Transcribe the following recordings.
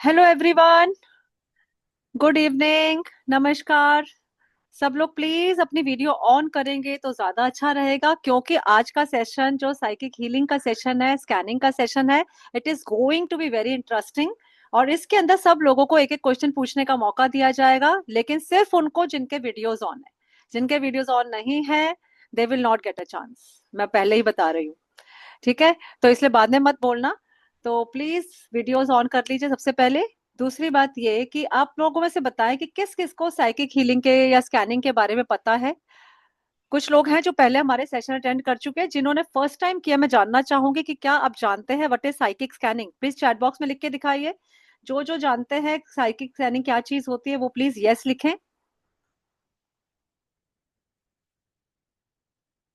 Hello everyone. Good evening. नमस्कार। सब लोग प्लीज अपनी वीडियो ऑन करेंगे तो ज्यादा अच्छा रहेगा, क्योंकि आज का सेशन जो साइकिक हीलिंग का सेशन है, स्कैनिंग का सेशन है, it is going to be very interesting. और इसके अंदर सब लोगों को एक एक क्वेश्चन पूछने का मौका दिया जाएगा, लेकिन सिर्फ उनको जिनके वीडियोज ऑन है। जिनके वीडियोज ऑन नहीं है, they will not get a chance. मैं पहले ही बता रही हूँ। ठीक है? तो इसलिए बाद में मत बोलना। तो प्लीज वीडियोस ऑन कर लीजिए सबसे पहले। दूसरी बात ये कि आप लोगों में से बताएं कि किस किस को साइकिक हीलिंग के या स्कैनिंग के बारे में पता है। कुछ लोग हैं जो पहले हमारे सेशन अटेंड कर चुके हैं, जिन्होंने फर्स्ट टाइम किया। मैं जानना चाहूंगी कि क्या आप जानते हैं what is psychic scanning? Please chat box में लिख के दिखाइए। जो जो जानते हैं साइकिक स्कैनिंग क्या चीज होती है, वो प्लीज यस लिखें।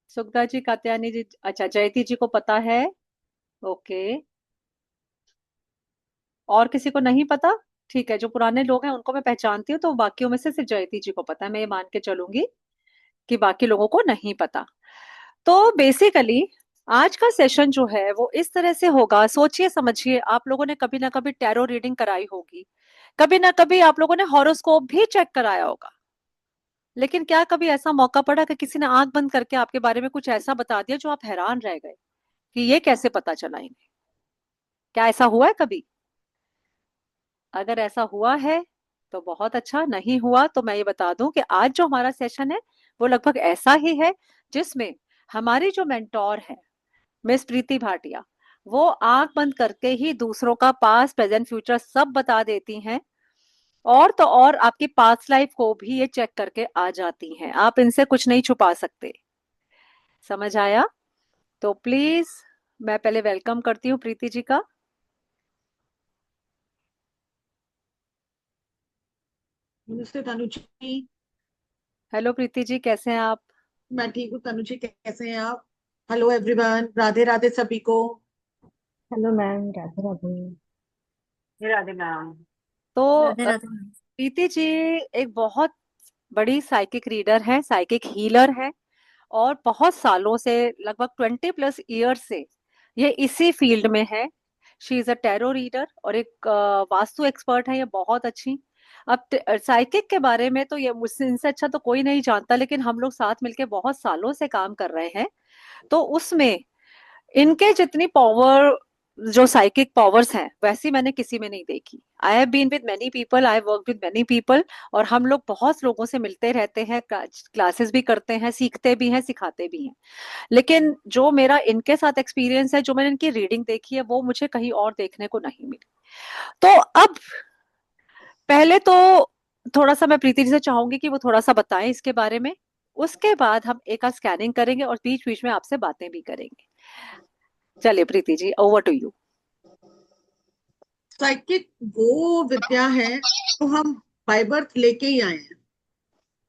सुखदा जी, कात्यायनी जी, अच्छा जयती जी को पता है। ओके। और किसी को नहीं पता? ठीक है, जो पुराने लोग हैं उनको मैं पहचानती हूँ, तो बाकियों में से सिर्फ जयती जी को पता है। मैं ये मान के चलूंगी कि बाकी लोगों को नहीं पता। तो बेसिकली आज का सेशन जो है वो इस तरह से होगा। सोचिए समझिए, आप लोगों ने कभी ना कभी टैरो रीडिंग कराई होगी, कभी ना कभी आप लोगों ने हॉरोस्कोप भी चेक कराया होगा। लेकिन क्या कभी ऐसा मौका पड़ा कि किसी ने आंख बंद करके आपके बारे में कुछ ऐसा बता दिया जो आप हैरान रह गए कि ये कैसे पता चला इन्हें? क्या ऐसा हुआ है कभी? अगर ऐसा हुआ है तो बहुत अच्छा। नहीं हुआ तो मैं ये बता दूं कि आज जो हमारा सेशन है वो लगभग ऐसा ही है, जिसमें हमारी जो मेंटोर है मिस प्रीति भाटिया, वो आंख बंद करके ही दूसरों का पास्ट प्रेजेंट फ्यूचर सब बता देती हैं। और तो और आपकी पास्ट लाइफ को भी ये चेक करके आ जाती हैं। आप इनसे कुछ नहीं छुपा सकते। समझ आया? तो प्लीज मैं पहले वेलकम करती हूँ प्रीति जी का। नमस्ते तनु जी। हेलो प्रीति जी, कैसे हैं आप? मैं ठीक हूँ तनु जी, कैसे हैं आप? हेलो एवरीवन, राधे राधे सभी को। Hello ma'am, Radhe Radhe. Radhe ma'am. तो राधे राधे मैम। प्रीति जी एक बहुत बड़ी साइकिक रीडर है, साइकिक हीलर है। और बहुत सालों से, लगभग 20+ ईयर से ये इसी फील्ड में है। She is a tarot reader और एक वास्तु एक्सपर्ट है ये, बहुत अच्छी। अब साइकिक के बारे में तो ये मुझसे इनसे अच्छा तो कोई नहीं जानता, लेकिन हम लोग साथ मिलके बहुत सालों से काम कर रहे हैं। तो उसमें इनके जितनी पावर, जो साइकिक पावर्स हैं, वैसी मैंने किसी में नहीं देखी। I have been with many people, I have work with many people. और हम लोग बहुत लोगों से मिलते रहते हैं, क्लासेस भी करते हैं, सीखते भी हैं, सिखाते भी हैं। लेकिन जो मेरा इनके साथ एक्सपीरियंस है, जो मैंने इनकी रीडिंग देखी है, वो मुझे कहीं और देखने को नहीं मिली। तो अब पहले तो थोड़ा सा मैं प्रीति जी से चाहूंगी कि वो थोड़ा सा बताएं इसके बारे में। उसके बाद हम एक स्कैनिंग करेंगे और बीच बीच में आपसे बातें भी करेंगे। चलिए Preeti ji, over to you. Psychic वो विद्या है तो हम बाय बर्थ लेके ही आए हैं,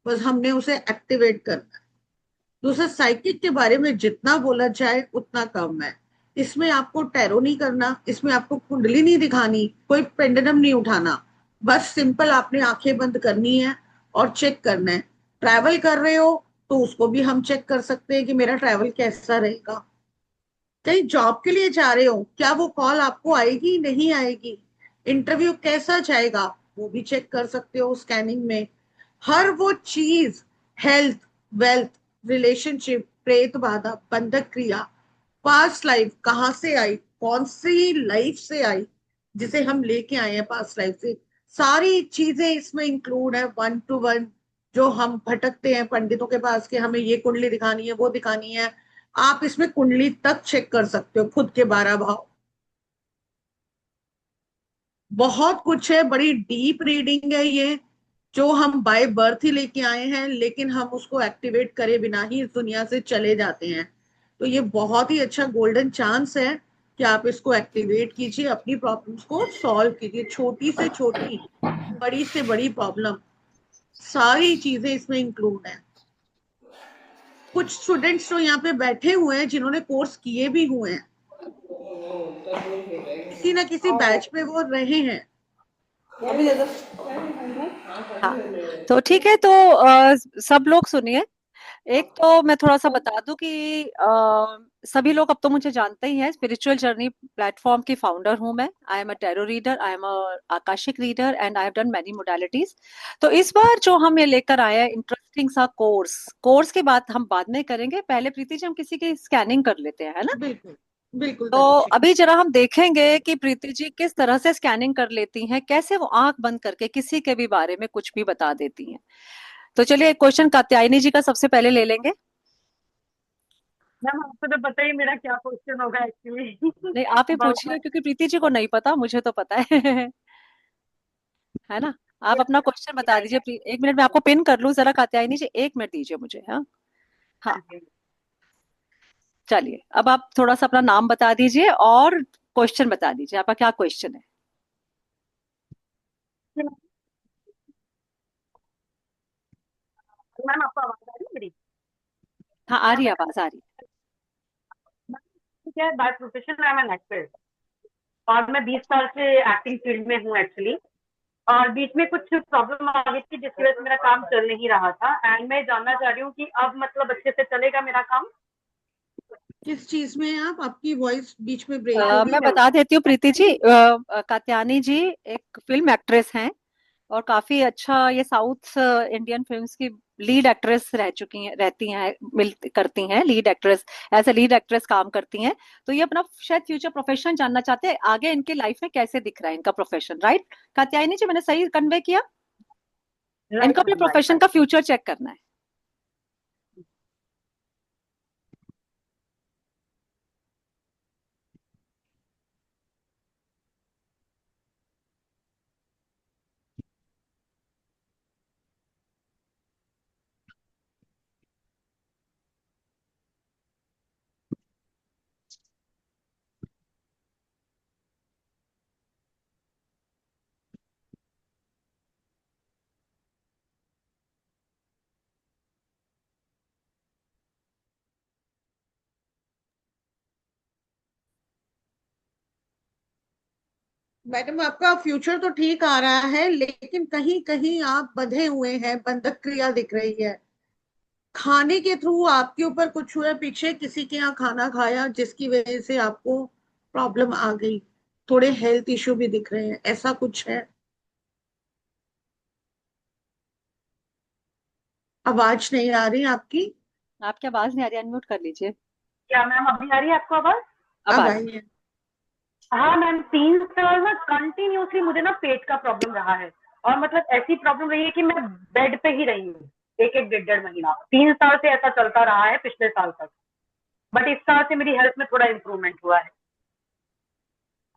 बस हमने उसे एक्टिवेट करना है। दूसरा, साइकिक के बारे में जितना बोला जाए उतना कम है। इसमें आपको टैरो नहीं करना, इसमें आपको कुंडली नहीं दिखानी, कोई पेंडुलम नहीं उठाना। बस सिंपल आपने आंखें बंद करनी है और चेक करना है। ट्रैवल कर रहे हो तो उसको भी हम चेक कर सकते हैं कि मेरा ट्रैवल कैसा रहेगा। कहीं जॉब के लिए जा रहे हो, क्या वो कॉल आपको आएगी नहीं आएगी, इंटरव्यू कैसा जाएगा, वो भी चेक कर सकते हो स्कैनिंग में। हर वो चीज, हेल्थ, वेल्थ, रिलेशनशिप, प्रेत बाधा, बंधक क्रिया, पास्ट लाइफ कहाँ से आई, कौन सी लाइफ से आई जिसे हम लेके आए हैं पास्ट लाइफ से, सारी चीजें इसमें इंक्लूड है, 1 to 1। जो हम भटकते हैं पंडितों के पास कि हमें ये कुंडली दिखानी है, वो दिखानी है, आप इसमें कुंडली तक चेक कर सकते हो, खुद के 12 भाव। बहुत कुछ है, बड़ी डीप रीडिंग है ये, जो हम बाय बर्थ ही लेके आए हैं, लेकिन हम उसको एक्टिवेट करे बिना ही इस दुनिया से चले जाते हैं। तो ये बहुत ही अच्छा गोल्डन चांस है कि आप इसको एक्टिवेट कीजिए, अपनी प्रॉब्लम्स को सॉल्व कीजिए। छोटी से छोटी, बड़ी से बड़ी प्रॉब्लम, सारी चीजें इसमें इंक्लूड है। कुछ स्टूडेंट्स तो यहाँ पे बैठे हुए हैं जिन्होंने कोर्स किए भी हुए हैं, किसी ना किसी बैच पे वो रहे हैं। हाँ, तो ठीक है। तो सब लोग सुनिए। एक तो मैं थोड़ा सा बता दूं कि सभी लोग अब तो मुझे जानते ही हैं, स्पिरिचुअल जर्नी प्लेटफॉर्म की फाउंडर हूं मैं। I am a tarot reader, I am a Akashic reader and I have done many modalities. तो इस बार जो हम ये लेकर आए हैं इंटरेस्टिंग सा कोर्स, कोर्स की बात हम बाद में करेंगे, पहले प्रीति जी हम किसी की स्कैनिंग कर लेते हैं, है ना। बिल्कुल बिल्कुल तो तनुश्री। अभी जरा हम देखेंगे कि प्रीति जी किस तरह से स्कैनिंग कर लेती हैं, कैसे वो आंख बंद करके किसी के भी बारे में कुछ भी बता देती हैं। तो चलिए एक क्वेश्चन कात्यायनी जी का सबसे पहले ले लेंगे। मैम आपको तो पता ही मेरा क्या क्वेश्चन होगा एक्चुअली। नहीं, आप ही पूछिए बहुत क्योंकि प्रीति जी को नहीं पता, मुझे तो पता है है ना। आप अपना क्वेश्चन बता दीजिए। एक मिनट में आपको पिन कर लूं जरा, कात्यायनी जी, एक मिनट दीजिए मुझे। हाँ, हाँ, हाँ जी। चलिए अब आप थोड़ा सा अपना नाम बता दीजिए और क्वेश्चन बता दीजिए, आपका क्या क्वेश्चन है। मैम आपको आवाज आ रही है मेरी? हाँ, आ रही है, आवाज आ रही क्या है, by profession I am an actor और मैं 20 साल से एक्टिंग फील्ड में हूँ एक्चुअली। और बीच में कुछ प्रॉब्लम आ गई थी जिसकी वजह से मेरा काम चल नहीं रहा था एंड मैं जानना चाह रही हूँ कि अब मतलब अच्छे से चलेगा मेरा काम। किस चीज में हैं आप? आपकी वॉइस बीच में ब्रेक हो गई। मैं बता देती हूँ प्रीति जी। कात्यायनी जी एक फिल्म एक्ट्रेस हैं और काफी अच्छा ये साउथ इंडियन फिल्म्स की लीड एक्ट्रेस रह चुकी हैं, रहती हैं, मिल करती हैं lead actress, as a lead actress काम करती हैं। तो ये अपना शायद फ्यूचर प्रोफेशन जानना चाहते हैं, आगे इनकी लाइफ में कैसे दिख रहा है इनका प्रोफेशन, राइट कात्यायनी जी, मैंने सही कन्वे किया। इनको राइट अपने मैम, राइट प्रोफेशन राइट। का फ्यूचर चेक करना है। मैडम आपका फ्यूचर तो ठीक आ रहा है, लेकिन कहीं कहीं आप बंधे हुए हैं, बंधक क्रिया दिख रही है। खाने के थ्रू आपके ऊपर कुछ हुआ, पीछे किसी के यहाँ खाना खाया जिसकी वजह से आपको प्रॉब्लम आ गई। थोड़े हेल्थ इश्यू भी दिख रहे हैं, ऐसा कुछ है? आवाज नहीं आ रही आपकी। आपकी आवाज नहीं आ रही, अनम्यूट कर लीजिए। क्या मैम अभी आ रही है आपको आवाज? अब आ अब रही आई है। हाँ मैम, 3 साल में कंटिन्यूसली मुझे ना पेट का प्रॉब्लम रहा है। और मतलब ऐसी प्रॉब्लम रही है कि मैं बेड पे ही रही हूँ एक एक 1.5 महीना। 3 साल से ऐसा चलता रहा है पिछले साल तक। बट इस साल से मेरी हेल्थ में थोड़ा इम्प्रूवमेंट हुआ है।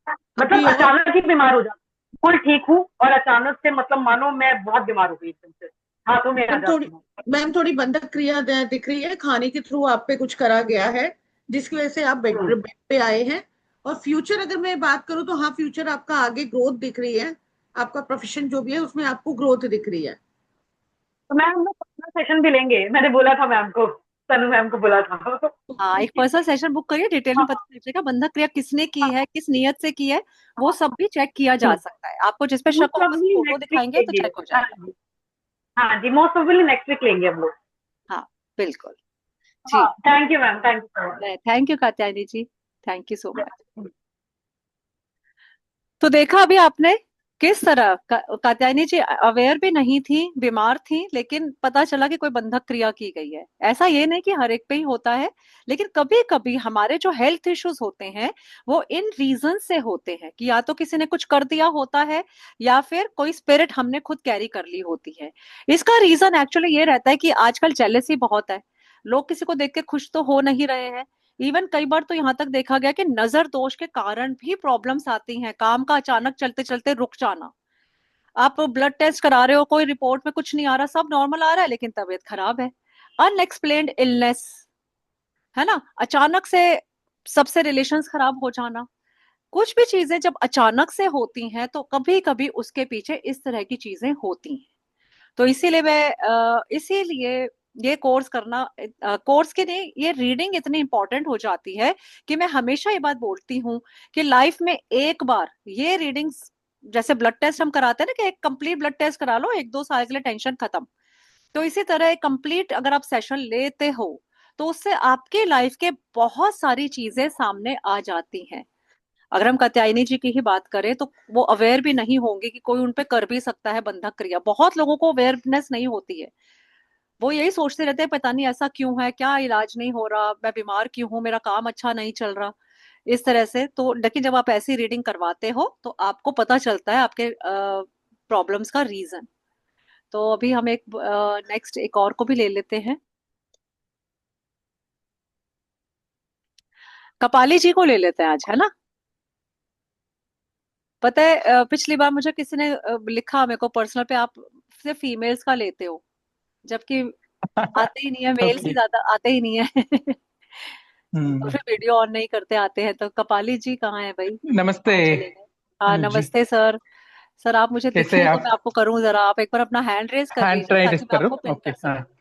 अभी मतलब और अचानक ही बीमार हो जाती हूँ, फुल ठीक हूँ और अचानक से मतलब मानो मैं बहुत बीमार हो गई एकदम से, हाथों में आ मैम थोड़ी जाती हूँ। मैम थोड़ी बंधक क्रिया दिख रही है, खाने के थ्रू आप पे कुछ करा गया है जिसकी वजह से आप हम्म। बेड पे आए हैं। और फ्यूचर अगर मैं बात करूं तो हाँ, फ्यूचर आपका आगे ग्रोथ दिख रही है। आपका प्रोफेशन जो भी है उसमें आपको ग्रोथ दिख रही है। तो मैम हम लोग पर्सनल सेशन भी लेंगे, मैंने बोला था मैम को, तनु मैम को बोला था। हाँ, एक पर्सनल सेशन बुक करिए, डिटेल में पता चलेगा बंधक क्रिया किसने की है, किस नियत से की है, वो सब भी चेक किया जा सकता है। आपको जिस पे शक मोस्ट हो बस प्रोबेबली फोटो नेक्स्ट वीक दिखाएंगे तो लेंगे। चेक हो हाँ जाएगा। जी। हाँ जी, मोस्ट प्रोबेबली नेक्स्ट वीक लेंगे हम लोग। हाँ, बिल्कुल। हाँ, जी, thank you ma'am, thank you so thank you Katyayani ji, thank you so much. Much. तो देखा अभी आपने किस तरह कात्यायनी जी अवेयर भी नहीं थी, बीमार थी, लेकिन पता चला कि कोई बंधक क्रिया की गई है। ऐसा ये नहीं कि हर एक पे ही होता है, लेकिन कभी कभी हमारे जो हेल्थ इश्यूज होते हैं वो इन रीजन से होते हैं कि या तो किसी ने कुछ कर दिया होता है या फिर कोई स्पिरिट हमने खुद कैरी कर ली होती है। इसका रीजन एक्चुअली ये रहता है कि आजकल जेलेसी बहुत है, लोग किसी को देख के खुश तो हो नहीं रहे हैं। इवन कई बार तो यहाँ तक देखा गया कि नजर दोष के कारण भी प्रॉब्लम्स आती हैं, काम का अचानक चलते चलते रुक जाना। आप ब्लड टेस्ट करा रहे हो, कोई रिपोर्ट में कुछ नहीं आ रहा, सब नॉर्मल आ रहा है, लेकिन तबीयत खराब है। अनएक्सप्लेन्ड इलनेस, है ना, अचानक से सबसे रिलेशंस खराब हो जाना। कुछ भी चीजें जब अचानक से होती हैं तो कभी कभी उसके पीछे इस तरह की चीजें होती हैं। तो इसीलिए इसीलिए ये कोर्स करना, कोर्स के लिए ये रीडिंग इतनी इंपॉर्टेंट हो जाती है कि मैं हमेशा ये बात बोलती हूँ कि लाइफ में एक बार ये रीडिंग्स, जैसे ब्लड टेस्ट हम कराते हैं ना कि एक कंप्लीट ब्लड टेस्ट करा लो, 1-2 साल के लिए टेंशन खत्म। तो इसी तरह एक कंप्लीट अगर आप सेशन लेते हो तो उससे आपकी लाइफ के बहुत सारी चीजें सामने आ जाती हैं। अगर हम कात्यायनी जी की ही बात करें तो वो अवेयर भी नहीं होंगे कि कोई उन पे कर भी सकता है बंधक क्रिया। बहुत लोगों को अवेयरनेस नहीं होती है। वो यही सोचते रहते हैं पता नहीं ऐसा क्यों है, क्या इलाज नहीं हो रहा, मैं बीमार क्यों हूँ, मेरा काम अच्छा नहीं चल रहा, इस तरह से। तो लेकिन जब आप ऐसी रीडिंग करवाते हो तो आपको पता चलता है आपके प्रॉब्लम्स का रीजन। तो अभी हम एक नेक्स्ट एक और को भी ले लेते हैं। कपाली जी को ले लेते हैं आज, है ना। पता है पिछली बार मुझे किसी ने लिखा मेरे को पर्सनल पे, आप सिर्फ फीमेल्स का लेते हो, जबकि आते ही नहीं है, मेल्स ही ओके। ज्यादा आते ही नहीं है। और हम्म। फिर वीडियो ऑन नहीं करते आते हैं। तो कपाली जी कहाँ है भाई, नमस्ते कहाँ चले गए। हाँ अनुज जी, नमस्ते सर। सर आप मुझे कैसे दिखे तो मैं आप? आपको करूं जरा, आप एक बार अपना हैंड रेज कर हैंड लीजिए ट्राई ताकि मैं करो। आपको पिन ओके, कर हाँ। सकूं।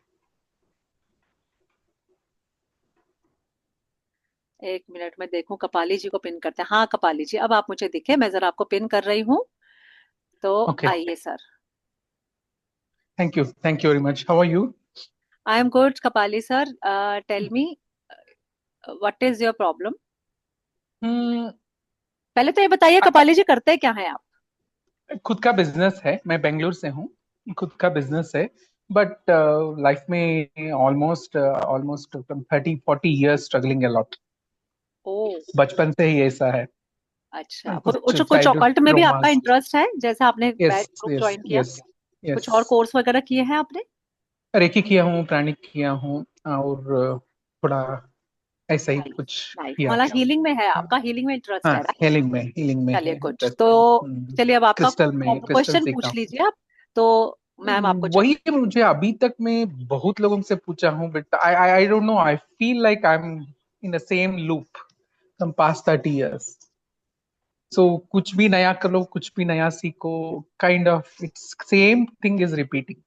एक मिनट में देखूं, कपाली जी को पिन करते हैं। हाँ कपाली जी अब आप मुझे दिखे, मैं जरा आपको पिन कर रही हूँ। तो ओके, आइए sir. Thank you very much. How are you? I am good Kapali sir. Tell me what is your problem. Hmm. पहले तो ये बताइए कपाली जी करते क्या हैं आप। खुद का बिजनेस है, मैं बेंगलुरु से हूँ। खुद का बिजनेस है, बट लाइफ में almost almost 30-40 years struggling a lot. ओ बचपन से ही ऐसा है। अच्छा, कुछ कुछ चाइल्डहुड ऑकल्ट में भी आपका ट्रोमास। इंटरेस्ट है, जैसे आपने yes, batch group yes, join किया। Yes, yes. कुछ और कोर्स वगैरह किए हैं आपने। रेकी किया हूँ, प्राणिक किया हूँ, और थोड़ा ऐसा ही नाइस कुछ नाइस, किया। मतलब हीलिंग में है आपका, हीलिंग में इंटरेस्ट हाँ, है, राइट। हीलिंग में चलिए है गुड। इंटरेस्ट। तो चलिए अब आपका क्रिस्टल क्वेश्चन सीखा पूछ हूँ। लीजिए आप। तो मैम आपको वही जवाब। मुझे अभी तक मैं बहुत लोगों से पूछा हूँ, but I I don't know, I feel like I am in the same loop from past 30 years। सो कुछ भी नया करो, कुछ भी नया सीखो, kind of its same thing is repeating.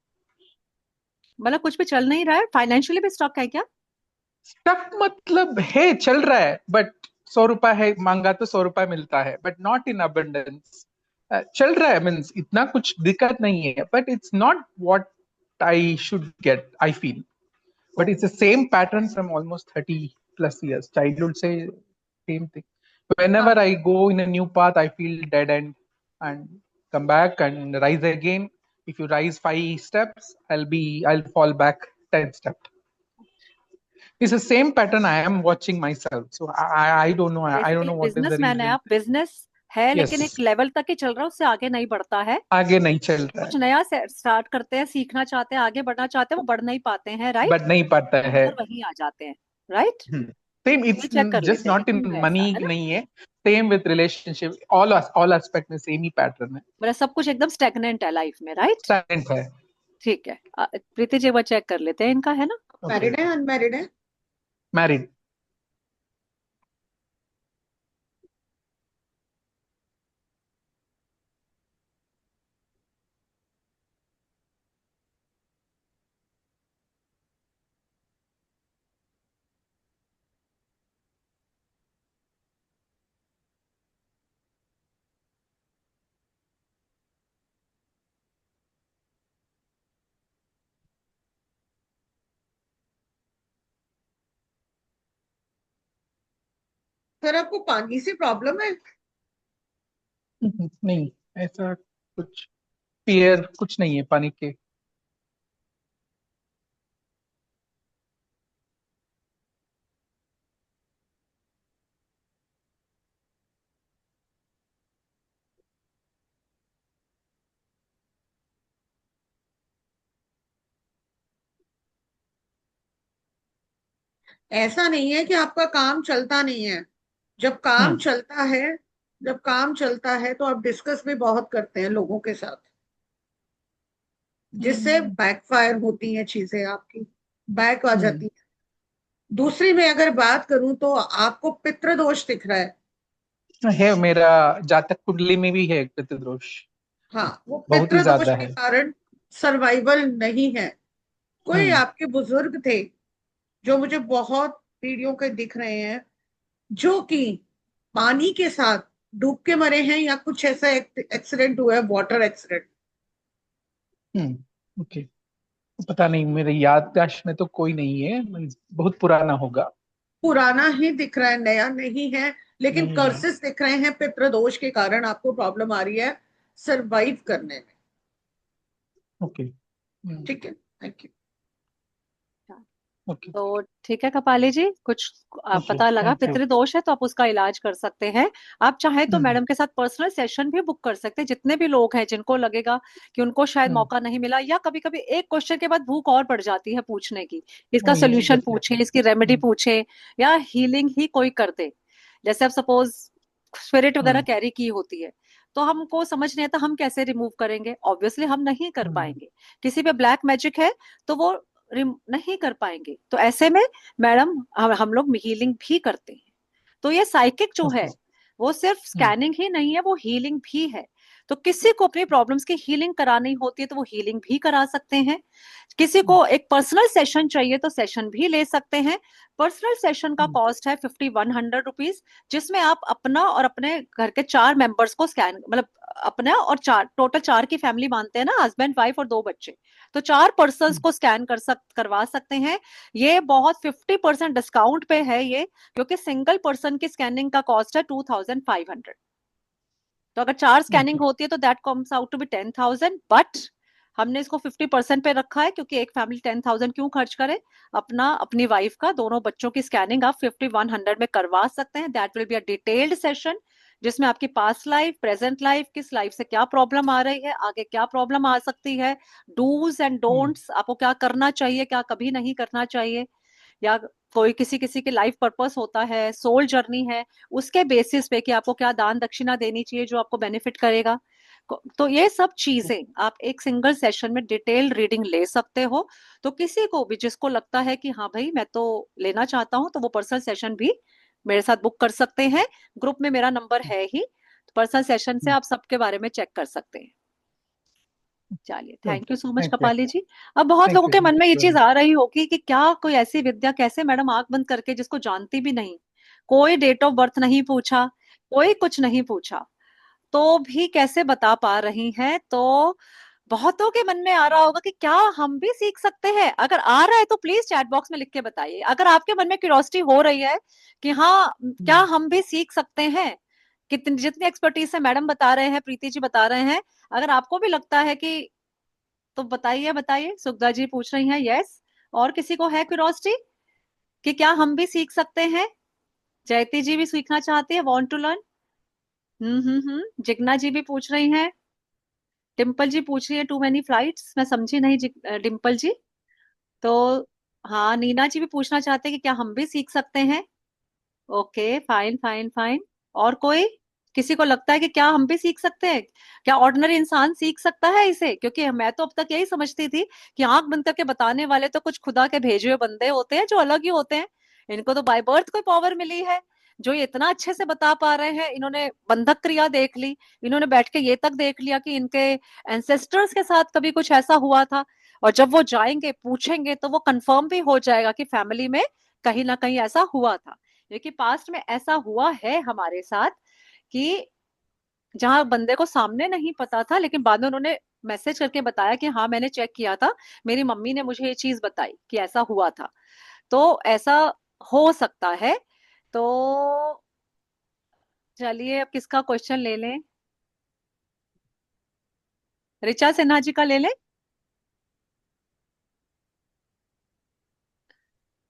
मतलब कुछ भी चल नहीं रहा है, फाइनेंशियली भी स्टक है क्या। स्टफ मतलब है, चल रहा है, बट 100 रुपए है, मांगा तो 100 रुपए मिलता है, बट नॉट इन अबंडेंस। चल रहा है मीन्स इतना कुछ दिक्कत नहीं है, but it's not what I should get, I feel. Oh but it's the same pattern from almost 30+ years, childhood से सेम थिंग। हाँ Whenever I go in a new path, I feel dead end and come back and rise again. If you rise 5 steps, I'll fall back 10 steps. It's the same pattern I am watching myself. So I don't know. I don't basically know what is the businessman है reason. आप, business है लेकिन एक Yes, level तक ही चल रहा है, उससे आगे नहीं बढ़ता है। आगे नहीं चल रहा कुछ है, नया स्टार्ट करते हैं, सीखना चाहते हैं, आगे बढ़ना चाहते हैं, वो बढ़ नहीं पाते हैं, राइट। बढ़ नहीं पाता है। अंदर वहीं आ जाते हैं, राइट। सेम, ये इट्स चेक कर जस्ट लेते हैं नॉट इन क्यों है ऐसा, मनी है ना। नहीं है। Same with relationship, all aspect में सेम ही पैटर्न है। मतलब सब कुछ एकदम स्टेगनेंट है लाइफ में, राइट। स्टैंड है। ठीक है प्रीति जी एक बार चेक कर लेते हैं इनका, है ना। ओके। मैरिड है अनमैरिड है? मैरिड। फिर आपको पानी से प्रॉब्लम है? नहीं, ऐसा कुछ फियर कुछ नहीं है पानी के। ऐसा नहीं है कि आपका काम चलता नहीं है। जब काम हम्म। चलता है, जब काम चलता है तो आप डिस्कस भी बहुत करते हैं लोगों के साथ, जिससे हम्म। बैकफायर होती हैं चीजें, आपकी बैक आ हम्म। जाती है। दूसरी में अगर बात करूं तो आपको पितृदोष दिख रहा है। है, मेरा जातक कुंडली में भी है पितृदोष। हाँ, वो बहुत ही पितृदोष ज्यादा के है। कारण सर्वाइवल नहीं है। कोई हम्म। आपके बुजुर्ग थे जो मुझे बहुत वीडियो के दिख रहे हैं, जो कि पानी के साथ डूब के मरे हैं, या कुछ ऐसा एक्सीडेंट हुआ है, वाटर एक्सीडेंट। हम्म। ओके। पता नहीं, मेरे याददाश्त में तो कोई नहीं है, बहुत पुराना होगा। पुराना ही दिख रहा है, नया नहीं है। लेकिन नहीं है। कर्सेस दिख रहे हैं, पितृदोष के कारण आपको प्रॉब्लम आ रही है सरवाइव करने में। ओके। ठीक है, थैंक यू। ओके। तो ठीक है कपाली जी, कुछ ओके, पता लगा थैंक यू। पितृदोष है तो आप उसका इलाज कर सकते हैं। आप चाहे तो मैडम के साथ पर्सनल सेशन भी बुक कर सकते हैं। जितने भी लोग हैं जिनको लगेगा कि उनको शायद मौका नहीं मिला, या कभी कभी एक क्वेश्चन के बाद भूख और बढ़ जाती है पूछने की, इसका यस, सोल्यूशन पूछे, डेफिनेटली। इसकी रेमेडी पूछे, या हीलिंग ही कोई कर दे। जैसे अब सपोज स्पिरिट वगैरह कैरी की होती है, तो हमको समझ नहीं आता हम कैसे रिमूव करेंगे, ऑब्वियसली हम नहीं कर पाएंगे। किसी पे ब्लैक मैजिक है तो वो नहीं कर पाएंगे, तो ऐसे में मैडम हम लोग हीलिंग भी करते हैं। तो ये साइकिक जो है ओके। वो सिर्फ स्कैनिंग ही नहीं है, वो हीलिंग भी है। तो किसी को अपनी प्रॉब्लम्स की हीलिंग करानी होती है तो वो हीलिंग भी करा सकते हैं। किसी को एक पर्सनल सेशन चाहिए तो सेशन भी ले सकते हैं। पर्सनल सेशन का कॉस्ट है 5100 रुपीज, जिसमें आप अपना और अपने घर के 4 मेंबर्स को स्कैन, मतलब अपना और चार, टोटल 4 की फैमिली मानते हैं ना, हस्बैंड वाइफ और 2 बच्चे, तो 4 पर्सन्स को स्कैन करवा सकते हैं। ये बहुत 50% डिस्काउंट पे है ये, क्योंकि सिंगल पर्सन की स्कैनिंग का कॉस्ट है 2500। तो अगर 4 स्कैनिंग ओके। होती है तो that comes out to be 10,000, but हमने इसको 50% पे रखा है, क्योंकि एक फैमिली 10,000 क्यों खर्च करे। अपना अपनी वाइफ का, दोनों बच्चों की स्कैनिंग आप 5100 में करवा सकते हैं। That will be a detailed session, जिसमें आपकी पास्ट लाइफ, प्रेजेंट लाइफ, किस लाइफ से क्या प्रॉब्लम आ रही है, आगे क्या प्रॉब्लम आ सकती है, डूज एंड डोंट्स, आपको क्या करना चाहिए, क्या कभी नहीं करना चाहिए, या कोई किसी किसी के लाइफ पर्पस होता है, सोल जर्नी है, उसके बेसिस पे कि आपको क्या दान दक्षिणा देनी चाहिए जो आपको बेनिफिट करेगा। तो ये सब चीजें आप एक सिंगल सेशन में डिटेल रीडिंग ले सकते हो। तो किसी को भी जिसको लगता है कि हाँ भाई मैं तो लेना चाहता हूँ, तो वो पर्सनल सेशन भी मेरे साथ बुक कर सकते हैं। ग्रुप में मेरा नंबर है ही, पर्सनल सेशन से आप सबके बारे में चेक कर सकते हैं। चलिए, thank you so much thank you. Kapali ji. अब बहुत थैंक लोगों यू, के थैंक मन में ये यू। चीज आ रही होगी कि क्या कोई ऐसी विद्या, कैसे मैडम आंख बंद करके, जिसको जानती भी नहीं, कोई डेट ऑफ बर्थ नहीं पूछा, कोई कुछ नहीं पूछा, तो भी कैसे बता पा रही हैं। तो बहुतों के मन में आ रहा होगा कि क्या हम भी सीख सकते हैं। अगर आ रहा है तो प्लीज चैट बॉक्स में लिख के बताइए, अगर आपके मन में क्यूरियोसिटी हो रही है कि हाँ क्या हम भी सीख सकते हैं। कितनी जितनी एक्सपर्टीज से मैडम बता रहे हैं, प्रीति जी बता रहे हैं, अगर आपको भी लगता है कि, तो बताइए बताइए। सुगधा जी पूछ रही हैं यस। और किसी को है क्यूरियोसिटी कि क्या हम भी सीख सकते हैं। जयती जी भी सीखना चाहती है, वांट टू लर्न। जिग्ना जी भी पूछ रही हैं। डिम्पल जी पूछ रही है टू मेनी फ्लाइट्स, मैं समझी नहीं डिम्पल जी। तो हाँ, नीना जी भी पूछना चाहते हैं कि क्या हम भी सीख सकते हैं। Okay, fine fine fine. और कोई, किसी को लगता है कि क्या हम भी सीख सकते हैं, क्या ऑर्डिनरी इंसान सीख सकता है इसे। क्योंकि मैं तो अब तक यही समझती थी कि आंख बंद करके बताने वाले तो कुछ खुदा के भेजे हुए बंदे होते हैं जो अलग ही होते हैं। इनको तो बाय बर्थ कोई पावर मिली है, जो ये इतना अच्छे से बता पा रहे हैं। इन्होंने बंधक क्रिया देख ली, इन्होंने बैठ के ये तक देख लिया कि इनके एंसेस्टर्स के साथ कभी कुछ ऐसा हुआ था। और जब वो जाएंगे पूछेंगे तो वो कंफर्म भी हो जाएगा कि फैमिली में कहीं ना कहीं ऐसा हुआ था। क्योंकि पास्ट में ऐसा हुआ है हमारे साथ कि जहां बंदे को सामने नहीं पता था, लेकिन बाद में उन्होंने मैसेज करके बताया कि हाँ मैंने चेक किया था, मेरी मम्मी ने मुझे ये चीज बताई कि ऐसा हुआ था। तो ऐसा हो सकता है। तो चलिए अब किसका क्वेश्चन ले लें। ऋचा सिन्हा जी का ले लें।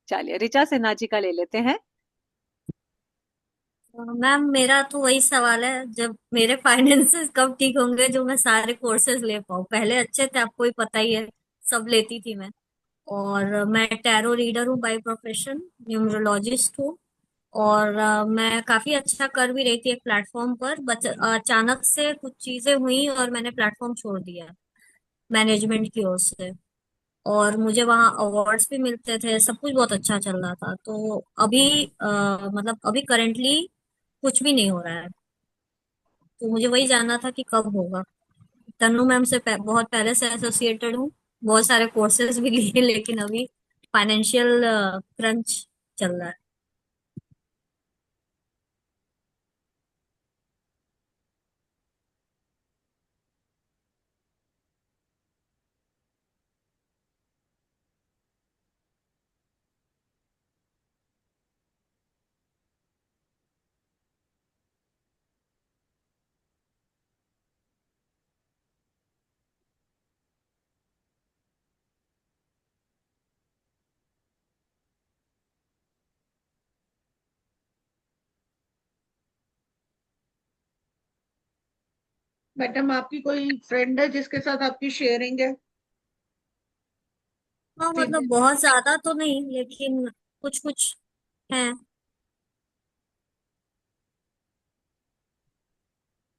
चलिए ऋचा सिन्हा जी का ले लेते हैं। मैम मेरा तो वही सवाल है, जब मेरे फाइनेंसेस कब ठीक होंगे जो मैं सारे कोर्सेज ले पाऊँ। पहले अच्छे थे, आपको ही पता ही है, सब लेती थी मैं। और मैं टैरो रीडर हूँ बाय प्रोफेशन, न्यूमरोलॉजिस्ट हूँ। और मैं काफी अच्छा कर भी रही थी एक प्लेटफॉर्म पर, बट अचानक से कुछ चीजें हुई और मैंने प्लेटफॉर्म छोड़ दिया मैनेजमेंट की ओर से। और मुझे वहाँ अवार्ड्स भी मिलते थे, सब कुछ बहुत अच्छा चल रहा था। तो अभी मतलब अभी करेंटली कुछ भी नहीं हो रहा है। तो मुझे वही जानना था कि कब होगा। तन्नू मैम से बहुत पहले से एसोसिएटेड हूँ, बहुत सारे कोर्सेज भी लिए, लेकिन अभी फाइनेंशियल क्रंच चल रहा है। मैडम आपकी कोई फ्रेंड है जिसके साथ आपकी शेयरिंग है? हाँ मतलब फीमेल? बहुत ज्यादा तो नहीं, लेकिन कुछ कुछ है।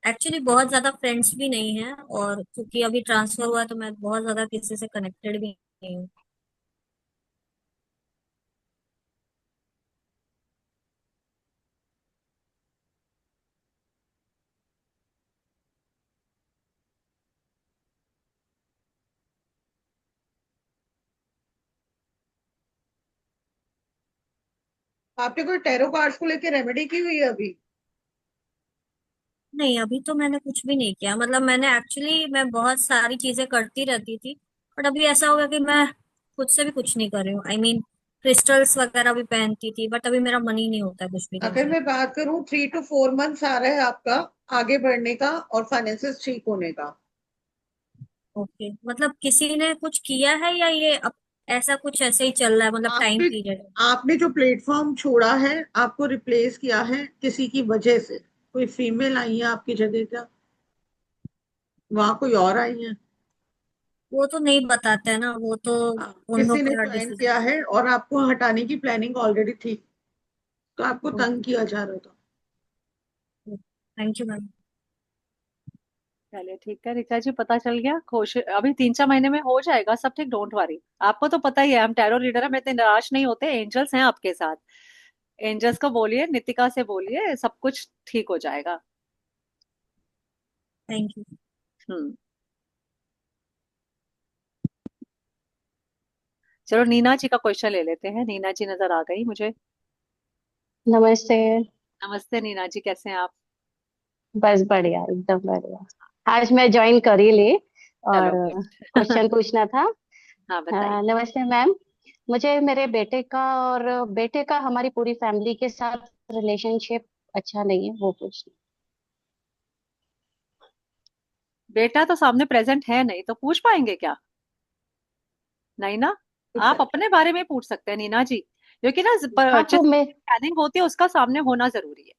एक्चुअली बहुत ज्यादा फ्रेंड्स भी नहीं है, और क्योंकि अभी ट्रांसफर हुआ है तो मैं बहुत ज्यादा किसी से कनेक्टेड भी नहीं हूँ। आपने कोई टैरो कार्ड्स को लेके रेमेडी की हुई है अभी? नहीं, अभी तो मैंने कुछ भी नहीं किया। मतलब मैं बहुत सारी चीजें करती रहती थी, बट अभी ऐसा हो गया कि मैं खुद से भी कुछ नहीं कर रही हूँ। क्रिस्टल्स वगैरह भी पहनती थी, बट अभी मेरा मन ही नहीं होता है कुछ भी अगर करने मैं बात करूं 3 to 4 मंथ्स आ रहा है आपका आगे बढ़ने का और फाइनेंसेस ठीक होने का। का। ओके, मतलब किसी ने कुछ किया है या ये ऐसा कुछ ऐसे ही चल रहा है, मतलब टाइम आपने पीरियड? आपने जो प्लेटफॉर्म छोड़ा है, आपको रिप्लेस किया है किसी की वजह से। कोई फीमेल आई है आपकी जगह क्या? वहां कोई और आई है? वो तो नहीं बताते हैं ना, वो तो उन किसी लोग ने का ज्वाइन डिसीजन। किया है और आपको हटाने की प्लानिंग ऑलरेडी थी, तो आपको तंग किया जा रहा था। Thank you ma'am. चलिए ठीक है ऋचा जी, पता चल गया। कोशिश अभी 3-4 महीने में हो जाएगा सब ठीक, डोंट वरी। आपको तो पता ही है हम टैरो रीडर, हम इतने निराश नहीं होते, एंजल्स हैं आपके साथ। एंजल्स को बोलिए, नितिका से बोलिए, सब कुछ ठीक हो जाएगा। Thank you. हम्म। चलो नीना जी का क्वेश्चन ले लेते हैं। नीना जी नजर आ गई मुझे। नमस्ते। नमस्ते नीना जी, कैसे हैं आप? बस बढ़िया, एकदम बढ़िया। आज मैं ज्वाइन कर ही ली और चलो गुड। क्वेश्चन पूछना था। हाँ बताइए। नमस्ते मैम। मुझे मेरे बेटे का और बेटे का हमारी पूरी फैमिली के साथ रिलेशनशिप अच्छा नहीं है, वो पूछना। बेटा तो सामने प्रेजेंट है नहीं, तो पूछ पाएंगे क्या? नहीं ना। आप अपने बारे में पूछ सकते हैं नीना जी, क्योंकि ना हाँ जिस तो मैं, प्लानिंग होती है उसका सामने होना जरूरी है।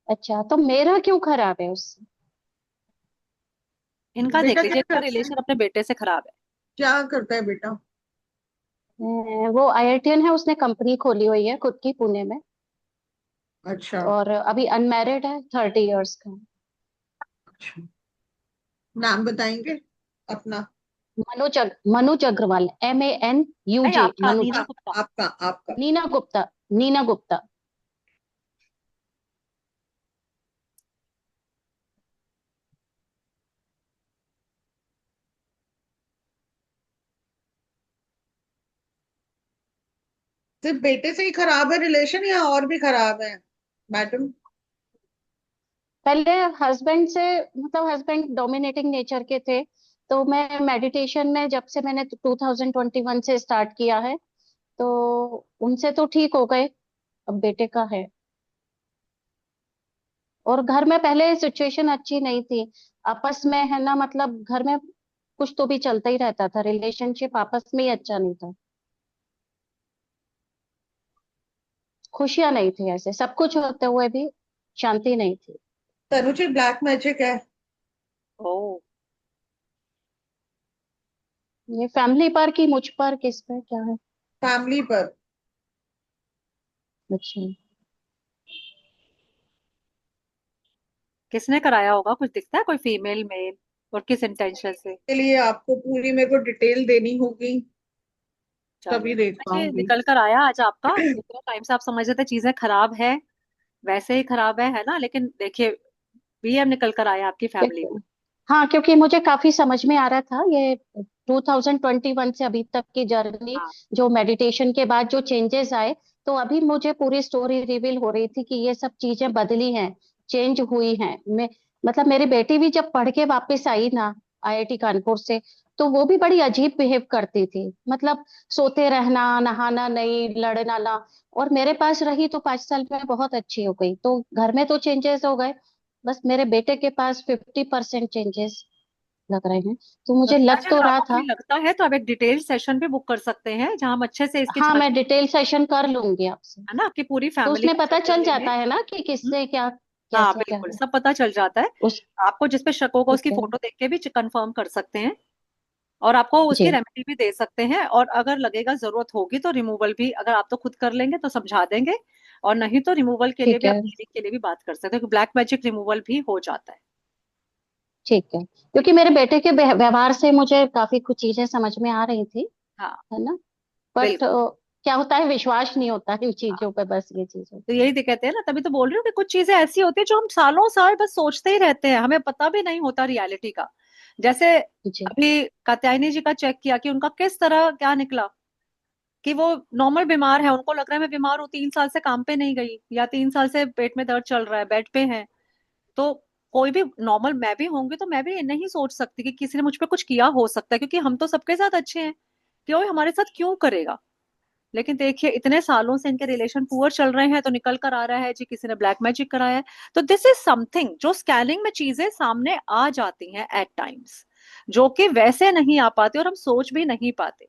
अच्छा तो मेरा क्यों खराब है उससे? इनका देख बेटा लीजिए, क्या इनका करता है? रिलेशन अपने बेटे से खराब है। क्या करता है बेटा? वो आईआईटीएन है, उसने कंपनी खोली हुई है खुद की पुणे में। अच्छा। और अभी अनमैरिड है, 30 इयर्स का। अच्छा, नाम बताएंगे अपना? मनोज अग्रवाल, नहीं, MANUJ, आपका मनोज। नीना आपका गुप्ता। आपका आपका। नीना गुप्ता। नीना गुप्ता। सिर्फ बेटे से ही खराब है रिलेशन या और भी खराब है मैडम? पहले हस्बैंड से, मतलब हस्बैंड डोमिनेटिंग नेचर के थे। तो मैं मेडिटेशन में, जब से मैंने 2021 से स्टार्ट किया है, तो उनसे तो ठीक हो गए। अब बेटे का है। और घर में पहले सिचुएशन अच्छी नहीं थी। आपस में है ना, मतलब घर में कुछ तो भी चलता ही रहता था, रिलेशनशिप आपस में ही अच्छा नहीं था। खुशियां नहीं थी, ऐसे सब कुछ होते हुए भी शांति नहीं थी। तनुजी ब्लैक मैजिक है। ओ। ये फैमिली पर कि मुझ पर, किस पर क्या है? फैमिली पर। अच्छा। किसने कराया होगा, कुछ दिखता है? कोई फीमेल मेल? और किस इंटेंशन से? के लिए आपको पूरी मेरे को डिटेल देनी होगी, चलिए तभी देख ये पाऊंगी। निकल कर आया आज आपका। इतना टाइम से आप समझ रहे थे चीजें खराब है, वैसे ही खराब है ना? लेकिन देखिए, बीएम निकल कर आया आपकी फैमिली में। हाँ, क्योंकि मुझे काफी समझ में आ रहा था ये 2021 से अभी तक की जर्नी, हाँ। जो मेडिटेशन के बाद जो चेंजेस आए। तो अभी मुझे पूरी स्टोरी रिवील हो रही थी कि ये सब चीजें बदली हैं, चेंज हुई हैं। मैं, मतलब मेरी बेटी भी जब पढ़ के वापस आई ना आईआईटी कानपुर से, तो वो भी बड़ी अजीब बिहेव करती थी। मतलब सोते रहना, नहाना नहीं, लड़ना ना। और मेरे पास रही तो 5 साल में बहुत अच्छी हो गई। तो घर में तो चेंजेस हो गए, बस मेरे बेटे के पास 50% चेंजेस लग रहे हैं। तो मुझे रीता लग जी, तो अगर रहा आपको कभी था। लगता है तो आप एक डिटेल सेशन भी बुक कर सकते हैं, जहां हम अच्छे से इसकी हाँ, मैं छानबीन, डिटेल सेशन कर लूंगी आपसे। है ना, आपकी पूरी तो फैमिली उसमें का पता सेट कर चल लेंगे। जाता है ना कि किससे क्या हाँ कैसा क्या बिल्कुल, है सब पता चल जाता है। उस। आपको जिस पे शक होगा ठीक उसकी है। फोटो देख के भी कंफर्म कर सकते हैं, और आपको उसकी जी। रेमेडी भी दे सकते हैं, और अगर लगेगा जरूरत होगी तो रिमूवल भी, अगर आप तो खुद कर लेंगे तो समझा देंगे, और नहीं तो रिमूवल के लिए ठीक भी आप है। क्लिनिक के लिए भी बात कर सकते हैं, ब्लैक मैजिक रिमूवल भी हो जाता है। ठीक है, क्योंकि मेरे बेटे के व्यवहार से मुझे काफी कुछ चीजें समझ में आ रही थी, हाँ है ना। बट बिल्कुल। क्या होता है, विश्वास नहीं होता है इन हाँ, चीजों पे, बस ये चीज तो होती है। यही कहते हैं ना, तभी तो बोल रही हूँ कि कुछ चीजें ऐसी होती है जो हम सालों साल बस सोचते ही रहते हैं, हमें पता भी नहीं होता रियलिटी का। जैसे जी। अभी कात्यायनी जी का चेक किया कि उनका किस तरह क्या निकला, कि वो नॉर्मल बीमार है, उनको लग रहा है मैं बीमार हूँ, 3 साल से काम पे नहीं गई, या 3 साल से पेट में दर्द चल रहा है, बेड पे है। तो कोई भी नॉर्मल, मैं भी होंगी तो मैं भी ये नहीं सोच सकती कि किसी ने मुझ पे कुछ किया हो सकता है, क्योंकि हम तो सबके साथ अच्छे हैं, क्यों हमारे साथ क्यों करेगा। लेकिन देखिए इतने सालों से इनके रिलेशन पुअर चल रहे हैं, तो निकल कर आ रहा है जी किसी ने ब्लैक मैजिक कराया है। तो दिस इज समथिंग जो स्कैनिंग में चीजें सामने आ जाती हैं एट टाइम्स, जो कि वैसे नहीं आ पाती और हम सोच भी नहीं पाते।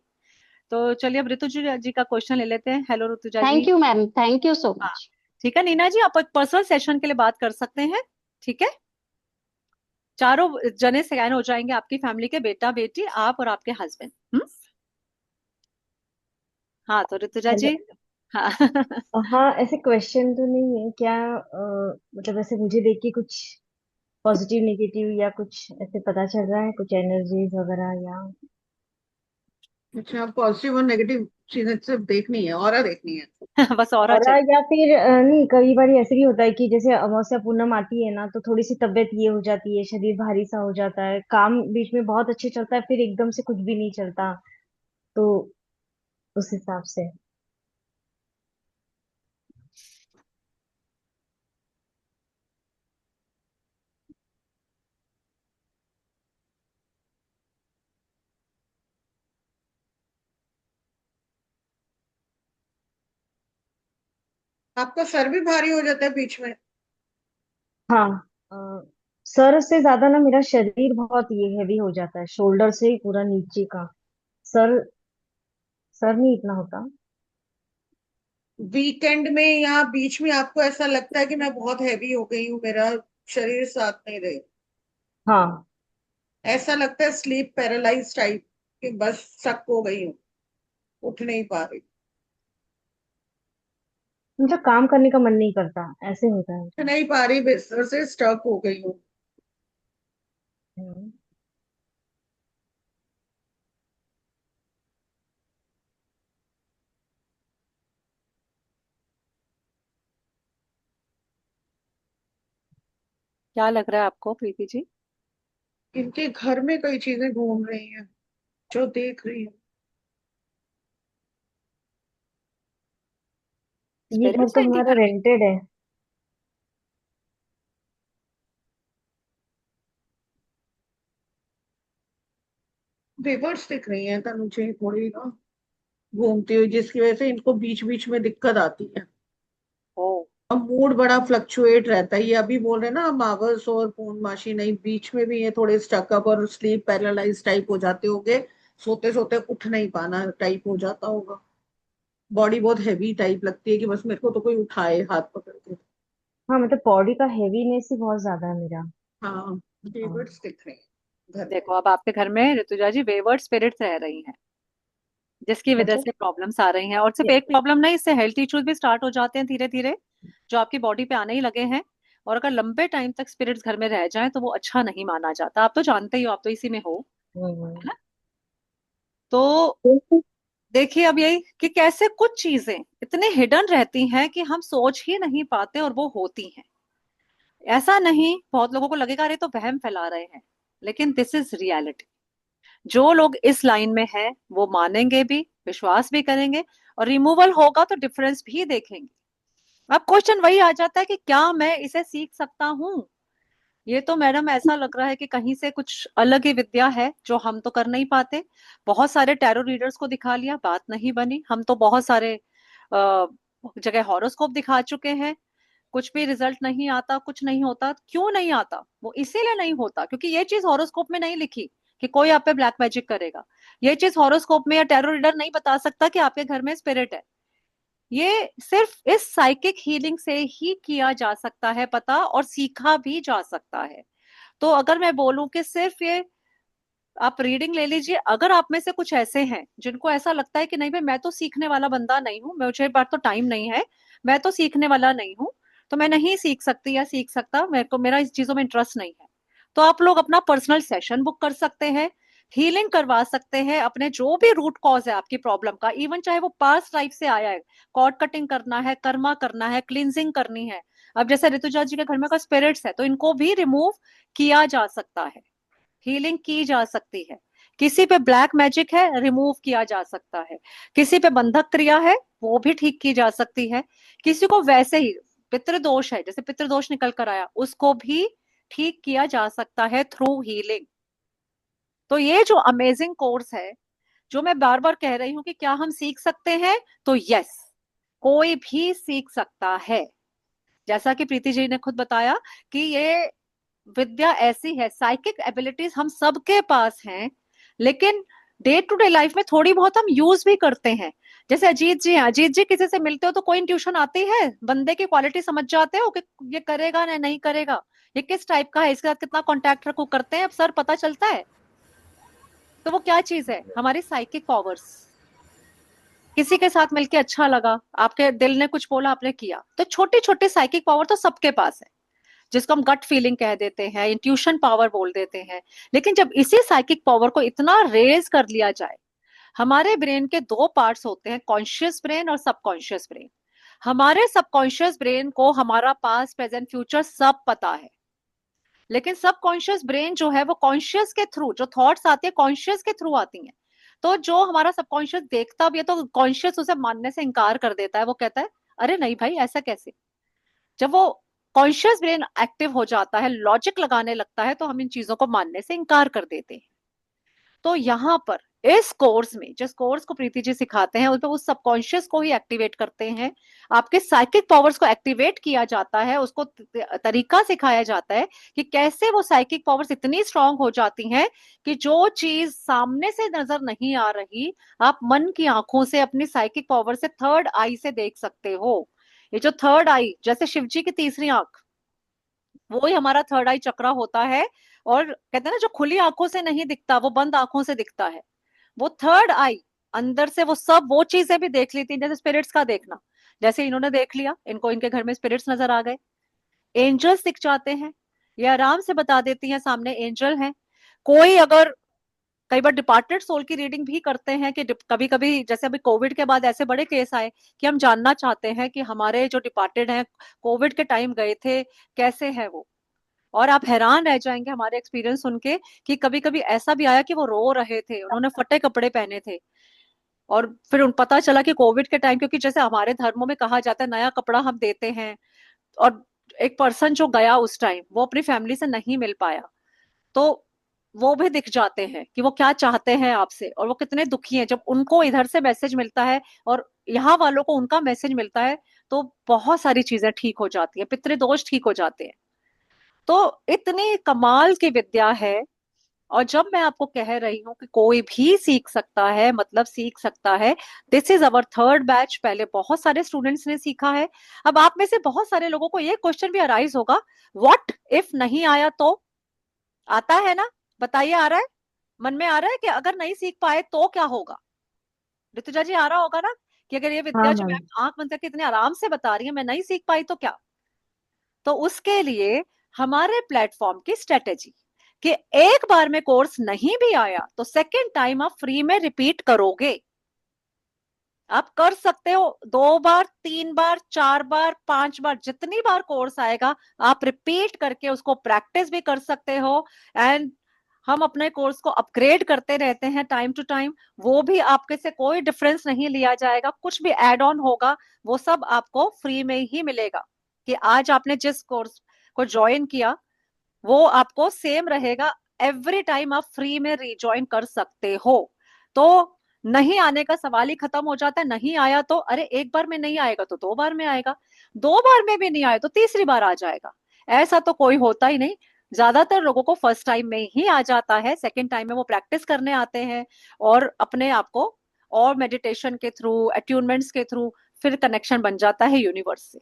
तो चलिए अब ऋतुजा जी का क्वेश्चन ले लेते हैं। Hello Rituja ji. Thank you ma'am, thank you so हाँ मच। ठीक है नीना जी, आप एक पर्सनल सेशन के लिए बात कर सकते हैं, ठीक है। चारों जने स्कैन हो जाएंगे, आपकी फैमिली के बेटा बेटी आप और आपके हस्बैंड। हाँ तो ऋतुजा हेलो। जी। हाँ हाँ, ऐसे क्वेश्चन तो नहीं है क्या, मतलब ऐसे मुझे देख के कुछ पॉजिटिव नेगेटिव या कुछ ऐसे पता चल रहा है, कुछ एनर्जीज वगैरह या? अच्छा, पॉजिटिव और नेगेटिव चीजें सिर्फ देखनी है, और देखनी है? बस और और चाहिए। या फिर नहीं, कई बार ऐसे भी होता है कि जैसे अमावस्या पूनम आती है ना, तो थोड़ी सी तबीयत ये हो जाती है, शरीर भारी सा हो जाता है, काम बीच में बहुत अच्छे चलता है, फिर एकदम से कुछ भी नहीं चलता, तो उस हिसाब से। आपका सर भी भारी हो जाता है बीच में? हाँ, अ, सर से ज्यादा ना मेरा शरीर बहुत ये हैवी हो जाता है, शोल्डर से पूरा नीचे का। सर, सर नहीं इतना होता। वीकेंड में या बीच में आपको ऐसा लगता है कि मैं बहुत हैवी हो गई हूँ, मेरा शरीर साथ नहीं रहे? हाँ, ऐसा लगता है स्लीप पैरालाइज टाइप, कि बस सक हो गई हूँ, उठ नहीं पा रही? मतलब काम करने का मन नहीं करता, ऐसे होता है उठ मुझे। नहीं पा रही, बिस्तर से स्टक हो गई हूँ। हम्म। क्या लग रहा है आपको प्रीति जी? इनके घर में कई चीजें घूम रही हैं, जो देख रही हूँ। ये घर स्पिरिट्स तो है इनके हमारा घर में? रेंटेड है। पेपर्स दिख रही हैं तो मुझे थोड़ी ना, घूमती हुई, जिसकी वजह से इनको बीच बीच में दिक्कत आती है। ओ। और मूड बड़ा फ्लक्चुएट रहता है, ये अभी बोल रहे हैं ना मावस और पूर्णमासी, नहीं बीच में भी ये थोड़े स्टकअप और स्लीप पैरालाइज टाइप हो जाते होंगे, सोते सोते उठ नहीं पाना टाइप हो जाता होगा। बॉडी बहुत हैवी टाइप लगती है कि बस मेरे को तो कोई उठाए हाथ पकड़ के। हाँ, मतलब बॉडी का हैवीनेस ही बहुत ज्यादा है मेरा। हाँ, हाँ। फेवर्ट्स दिख रहे हैं घर में। देखो अब आपके घर में ऋतुजा जी वेवर्ड स्पिरिट्स रह रही हैं, जिसकी वजह अच्छा। से प्रॉब्लम्स आ रही हैं, और सिर्फ ये- एक प्रॉब्लम नहीं, इससे हेल्थ इश्यूज भी स्टार्ट हो जाते हैं धीरे धीरे, जो आपकी बॉडी पे आने ही लगे हैं। और अगर लंबे टाइम तक स्पिरिट्स घर में रह जाएं तो वो अच्छा नहीं माना जाता, आप तो जानते ही हो, आप तो इसी में हो, है हम्म। ना। तो देखिए अब यही कि कैसे कुछ चीजें इतने हिडन रहती हैं कि हम सोच ही नहीं पाते और वो होती हैं। ऐसा नहीं, बहुत लोगों को लगेगा अरे तो वहम फैला रहे हैं, लेकिन दिस इज रियलिटी। जो लोग इस लाइन में है वो मानेंगे भी, विश्वास भी करेंगे, और रिमूवल होगा तो डिफरेंस भी देखेंगे। अब क्वेश्चन वही आ जाता है कि क्या मैं इसे सीख सकता हूँ। ये तो मैडम ऐसा लग रहा है कि कहीं से कुछ अलग ही विद्या है जो हम तो कर नहीं पाते। बहुत सारे टैरो रीडर्स को दिखा लिया, बात नहीं बनी। हम तो बहुत सारे जगह हॉरोस्कोप दिखा चुके हैं, कुछ भी रिजल्ट नहीं आता, कुछ नहीं होता। क्यों नहीं आता? वो इसीलिए नहीं होता क्योंकि ये चीज हॉरोस्कोप में नहीं लिखी कि कोई आप पे ब्लैक मैजिक करेगा। ये चीज हॉरोस्कोप में या टैरो रीडर नहीं बता सकता कि आपके घर में स्पिरिट है। ये सिर्फ इस साइकिक हीलिंग से ही किया जा सकता है पता, और सीखा भी जा सकता है। तो अगर मैं बोलूं कि सिर्फ ये आप रीडिंग ले लीजिए, अगर आप में से कुछ ऐसे हैं जिनको ऐसा लगता है कि नहीं भाई मैं तो सीखने वाला बंदा नहीं हूँ, मुझे बार तो टाइम नहीं है, मैं तो सीखने वाला नहीं हूँ, तो मैं नहीं सीख सकती या सीख सकता, मेरे को मेरा इस चीजों में इंटरेस्ट नहीं है, तो आप लोग अपना पर्सनल सेशन बुक कर सकते हैं, हीलिंग करवा सकते हैं अपने जो भी रूट कॉज है आपकी प्रॉब्लम का, इवन चाहे वो पास्ट लाइफ से आया है, कॉर्ड कटिंग करना है, कर्मा करना है, क्लिनजिंग करनी है। अब जैसे ऋतुजा जी के घर में का स्पिरिट्स है तो इनको भी रिमूव किया जा सकता है, हीलिंग की जा सकती है। किसी पे ब्लैक मैजिक है, रिमूव किया जा सकता है। किसी पे बंधक क्रिया है, वो भी ठीक की जा सकती है। किसी को वैसे ही पितृदोष है, जैसे पितृदोष निकल कर आया, उसको भी ठीक किया जा सकता है थ्रू हीलिंग। तो ये जो अमेजिंग कोर्स है, जो मैं बार बार कह रही हूँ कि क्या हम सीख सकते हैं, तो यस, कोई भी सीख सकता है। जैसा कि प्रीति जी ने खुद बताया कि ये विद्या ऐसी है, साइकिक एबिलिटीज हम सबके पास हैं, लेकिन डे टू डे लाइफ में थोड़ी बहुत हम यूज भी करते हैं। जैसे अजीत जी हैं, अजीत जी किसी से मिलते हो तो कोई इंट्यूशन आती है, बंदे की क्वालिटी समझ जाते हो कि ये करेगा ना नहीं करेगा, ये किस टाइप का है, इसके साथ कितना कांटेक्ट रखो, करते हैं अब सर, पता चलता है। तो वो क्या चीज है, हमारी साइकिक पावर्स। किसी के साथ मिलके अच्छा लगा, आपके दिल ने कुछ बोला, आपने किया, तो छोटी छोटी साइकिक पावर तो सबके पास है, जिसको हम गट फीलिंग कह देते हैं, इंट्यूशन पावर बोल देते हैं। लेकिन जब इसी साइकिक पावर को इतना रेज कर लिया जाए, हमारे ब्रेन के दो पार्ट्स होते हैं, कॉन्शियस ब्रेन और सबकॉन्शियस ब्रेन। हमारे सबकॉन्शियस ब्रेन को हमारा पास्ट प्रेजेंट फ्यूचर सब पता है, लेकिन सबकॉन्शियस ब्रेन जो है वो कॉन्शियस के थ्रू, जो थॉट्स आती है कॉन्शियस के थ्रू आती हैं, तो जो हमारा सबकॉन्शियस देखता भी है तो कॉन्शियस उसे मानने से इनकार कर देता है, वो कहता है अरे नहीं भाई ऐसा कैसे। जब वो कॉन्शियस ब्रेन एक्टिव हो जाता है, लॉजिक लगाने लगता है, तो हम इन चीजों को मानने से इनकार कर देते हैं। तो यहाँ पर इस कोर्स में, जिस कोर्स को प्रीति जी सिखाते हैं, उसमें उस सबकॉन्शियस को ही एक्टिवेट करते हैं, आपके साइकिक पावर्स को एक्टिवेट किया जाता है, उसको तरीका सिखाया जाता है कि कैसे वो साइकिक पावर्स इतनी स्ट्रांग हो जाती हैं कि जो चीज सामने से नजर नहीं आ रही, आप मन की आंखों से अपनी साइकिक पावर से, थर्ड आई से देख सकते हो। ये जो थर्ड आई, जैसे शिव जी की तीसरी आंख, वो ही हमारा थर्ड आई चक्रा होता है। और कहते हैं ना, जो खुली आंखों से नहीं दिखता वो बंद आंखों से दिखता है। वो थर्ड आई अंदर से वो सब वो चीजें भी देख लेती है, जैसे स्पिरिट्स का देखना, जैसे इन्होंने देख लिया, इनको इनके घर में स्पिरिट्स नजर आ गए, एंजल्स दिख जाते हैं, ये आराम से बता देती हैं सामने एंजल हैं। कोई अगर, कई बार डिपार्टेड सोल की रीडिंग भी करते हैं कि कभी कभी, जैसे अभी कोविड के बाद ऐसे बड़े केस आए कि हम जानना चाहते हैं कि हमारे जो डिपार्टेड हैं, कोविड के टाइम गए थे, कैसे है वो। और आप हैरान रह जाएंगे हमारे एक्सपीरियंस सुन के कि कभी कभी ऐसा भी आया कि वो रो रहे थे, उन्होंने फटे कपड़े पहने थे, और फिर उन पता चला कि कोविड के टाइम, क्योंकि जैसे हमारे धर्मों में कहा जाता है नया कपड़ा हम देते हैं, और एक पर्सन जो गया उस टाइम वो अपनी फैमिली से नहीं मिल पाया, तो वो भी दिख जाते हैं कि वो क्या चाहते हैं आपसे, और वो कितने दुखी हैं जब उनको इधर से मैसेज मिलता है और यहाँ वालों को उनका मैसेज मिलता है, तो बहुत सारी चीजें ठीक हो जाती है, पितृदोष ठीक हो जाते हैं। तो इतनी कमाल की विद्या है। और जब मैं आपको कह रही हूँ कि कोई भी सीख सकता है, मतलब सीख सकता है, this is our third batch, पहले बहुत सारे स्टूडेंट्स ने सीखा है। अब आप में से बहुत सारे लोगों को ये क्वेश्चन भी अराइज होगा, व्हाट इफ नहीं आया तो। आता है ना, बताइए, आ रहा है, मन में आ रहा है कि अगर नहीं सीख पाए तो क्या होगा। ऋतुजा जी आ रहा होगा ना, कि अगर ये हाँ विद्या जो मैम। मैम आंख बंद करके इतने आराम से बता रही है, मैं नहीं सीख पाई तो क्या। तो उसके लिए हमारे प्लेटफॉर्म की स्ट्रेटेजी कि एक बार में कोर्स नहीं भी आया तो सेकेंड टाइम आप फ्री में रिपीट करोगे। आप कर सकते हो 2 बार, 3 बार, 4 बार, 5 बार, जितनी बार कोर्स आएगा आप रिपीट करके उसको प्रैक्टिस भी कर सकते हो। एंड हम अपने कोर्स को अपग्रेड करते रहते हैं टाइम टू टाइम, वो भी आपके से कोई डिफरेंस नहीं लिया जाएगा, कुछ भी एड ऑन होगा वो सब आपको फ्री में ही मिलेगा। कि आज आपने जिस कोर्स को ज्वाइन किया वो आपको सेम रहेगा, एवरी टाइम आप फ्री में रिज्वाइन कर सकते हो। तो नहीं आने का सवाल ही खत्म हो जाता है। नहीं आया तो अरे एक बार में नहीं आएगा तो 2 बार में आएगा, 2 बार में भी नहीं आया तो तीसरी बार आ जाएगा। ऐसा तो कोई होता ही नहीं, ज्यादातर लोगों को फर्स्ट टाइम में ही आ जाता है, सेकेंड टाइम में वो प्रैक्टिस करने आते हैं और अपने आप को और मेडिटेशन के थ्रू, अट्यूनमेंट्स के थ्रू फिर कनेक्शन बन जाता है यूनिवर्स से।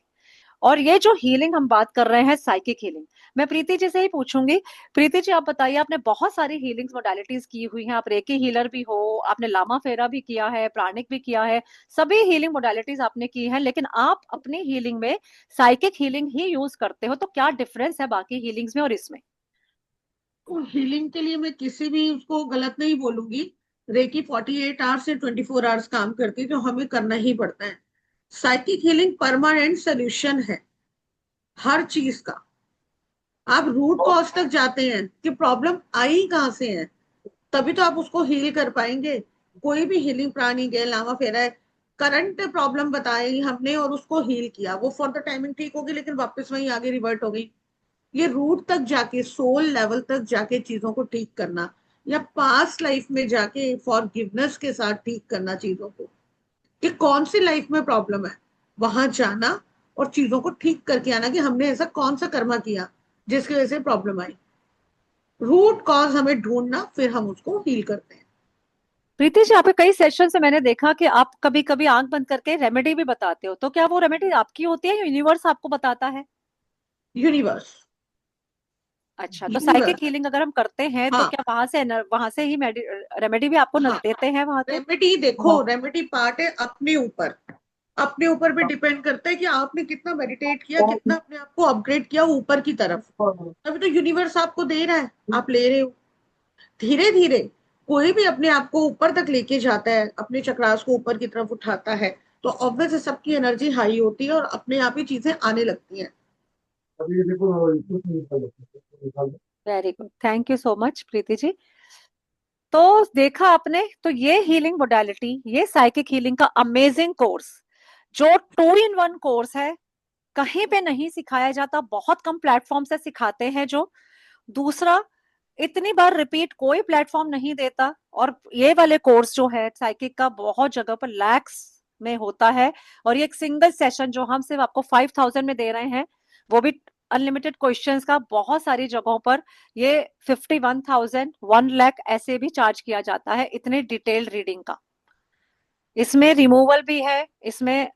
और ये जो हीलिंग हम बात कर रहे हैं, साइकिक हीलिंग, मैं प्रीति जी से ही पूछूंगी। प्रीति जी, आप बताइए, आपने बहुत सारी हीलिंग्स मोडालिटीज की हुई हैं, आप रेकी हीलर भी हो, आपने लामा फेरा भी किया है, प्राणिक भी किया है, सभी हीलिंग मोडालिटीज आपने की हैं, लेकिन आप अपनी हीलिंग में साइकिक हीलिंग ही यूज करते हो, तो क्या डिफरेंस है बाकी हीलिंग्स में और इसमें? तो हीलिंग के लिए मैं किसी भी उसको गलत नहीं बोलूंगी। रेकी 48 आवर्स से 24 आवर्स काम करती है, जो हमें करना ही पड़ता है। साइकिक हीलिंग परमानेंट सोल्यूशन है हर चीज का। आप रूट कॉज तक जाते हैं कि प्रॉब्लम आई कहाँ से है, तभी तो आप उसको हील कर पाएंगे। कोई भी हीलिंग प्राणी गए, लामा फेरा है, करंट प्रॉब्लम बताई हमने और उसको हील किया, वो फॉर द टाइमिंग ठीक होगी, लेकिन वापस वहीं आगे रिवर्ट हो गई। ये रूट तक जाके, सोल लेवल तक जाके चीजों को ठीक करना, या पास्ट लाइफ में जाके फॉरगिवनेस के साथ ठीक करना चीजों को, कि कौन सी लाइफ में प्रॉब्लम है, वहां जाना और चीजों को ठीक करके आना, कि हमने ऐसा कौन सा कर्मा किया जिसकी वजह से प्रॉब्लम आई। रूट कॉज हमें ढूंढना, फिर हम उसको हील करते हैं। प्रीति जी, आपके कई सेशन से मैंने देखा कि आप कभी कभी आंख बंद करके रेमेडी भी बताते हो, तो क्या वो रेमेडी आपकी होती है या यूनिवर्स आपको बताता है? यूनिवर्स। अच्छा, तो साइकिक यूनिवर्स। हीलिंग अगर हम करते हैं तो हाँ। क्या वहां से ही रेमेडी भी आपको हाँ। देते हैं वहां से? रेमेडी देखो, रेमेडी पार्ट है अपने ऊपर। अपने ऊपर भी डिपेंड करता है कि आपने कितना मेडिटेट किया, कितना अपने आप को अपग्रेड किया ऊपर की तरफ। तभी तो यूनिवर्स आपको दे रहा है, आप ले रहे हो। धीरे धीरे कोई भी अपने आप को ऊपर तक लेके जाता है, अपने चक्रास को ऊपर की तरफ उठाता है, तो ऑब्वियस है सबकी एनर्जी हाई होती है और अपने आप ही चीजें आने लगती हैं। Very good, thank you so much Preeti ji. तो देखा आपने, तो ये हीलिंग मोडालिटी, ये साइकिक हीलिंग का अमेजिंग कोर्स, जो 2 in 1 कोर्स है, कहीं पे नहीं सिखाया जाता, बहुत कम प्लेटफॉर्म से सिखाते हैं। जो दूसरा, इतनी बार रिपीट कोई प्लेटफॉर्म नहीं देता। और ये वाले कोर्स जो है साइकिक का, बहुत जगह पर लैक्स में होता है। और ये एक सिंगल सेशन जो हम सिर्फ आपको 5,000 में दे रहे हैं, वो भी अनलिमिटेड क्वेश्चंस का, बहुत सारी जगहों पर ये 51,000, 1 लाख ऐसे भी चार्ज किया जाता है, इतने डिटेल्ड रीडिंग का। इसमें रिमूवल भी है, इसमें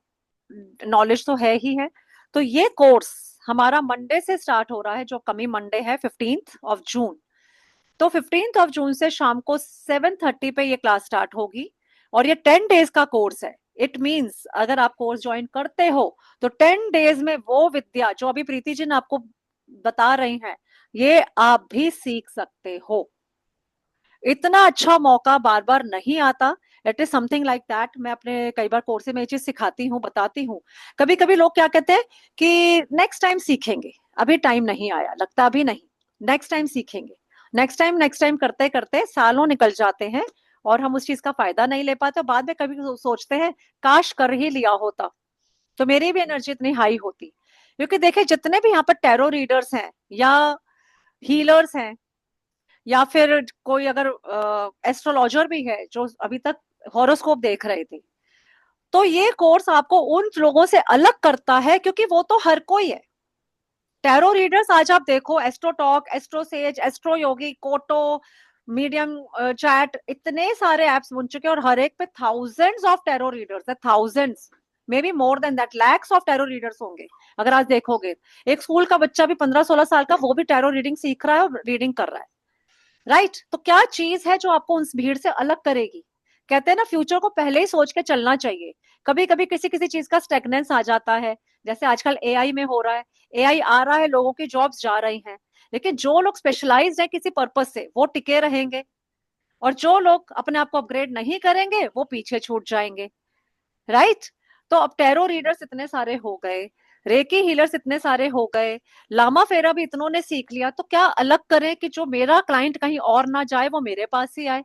नॉलेज तो है ही है। तो ये कोर्स हमारा मंडे से स्टार्ट हो रहा है, जो कमी मंडे है 15 जून। तो 15 जून से शाम को 7:30 पे ये क्लास स्टार्ट होगी। और ये 10 डेज का कोर्स है। इट मीन्स अगर आप कोर्स ज्वाइन करते हो तो 10 डेज में वो विद्या जो अभी प्रीति जी ने आपको बता रही हैं, ये आप भी सीख सकते हो। इतना अच्छा मौका बार बार नहीं आता। It is something like that. मैं अपने कई बार कोर्स में ये चीज सिखाती हूँ, बताती हूँ। कभी कभी लोग क्या कहते हैं कि नेक्स्ट टाइम सीखेंगे, अभी टाइम नहीं आया, लगता अभी नहीं, नेक्स्ट टाइम सीखेंगे। नेक्स्ट टाइम करते करते सालों निकल जाते हैं और हम उस चीज का फायदा नहीं ले पाते। बाद में कभी सोचते हैं काश कर ही लिया होता, तो मेरी भी एनर्जी इतनी हाई होती। क्योंकि देखिए, जितने भी यहाँ पर टैरो रीडर्स हैं या हीलर्स हैं, या फिर कोई अगर एस्ट्रोलॉजर भी है जो अभी तक हॉरोस्कोप देख रहे थे, तो ये कोर्स आपको उन लोगों से अलग करता है, क्योंकि वो तो हर कोई है। टैरो रीडर्स आज आप देखो, Astrotalk, Astrosage, Astroyogi, कोटो, मीडियम चैट, इतने सारे एप्स बन चुके हैं, और हर एक पे थाउजेंड्स ऑफ टैरो रीडर्स है, thousands, may be more than that, lakhs of tarot readers होंगे। अगर आज देखोगे, एक स्कूल का बच्चा भी 15-16 साल का, वो भी टैरो रीडिंग सीख रहा है और रीडिंग कर रहा है। राइट? तो क्या चीज है जो आपको उस भीड़ से अलग करेगी? कहते हैं ना, फ्यूचर को पहले ही सोच के चलना चाहिए। कभी कभी किसी किसी चीज का स्टेगनेंस आ जाता है, जैसे आजकल एआई में हो रहा है। एआई आ रहा है, लोगों की जॉब्स जा रही हैं, लेकिन जो लोग स्पेशलाइज्ड हैं किसी पर्पज से, वो टिके रहेंगे। और जो लोग अपने आप को अपग्रेड नहीं करेंगे, वो पीछे छूट जाएंगे। राइट? तो अब टैरो रीडर्स इतने सारे हो गए, रेकी हीलर्स इतने सारे हो गए, लामा फेरा भी इतनों ने सीख लिया, तो क्या अलग करें कि जो मेरा क्लाइंट कहीं और ना जाए, वो मेरे पास ही आए?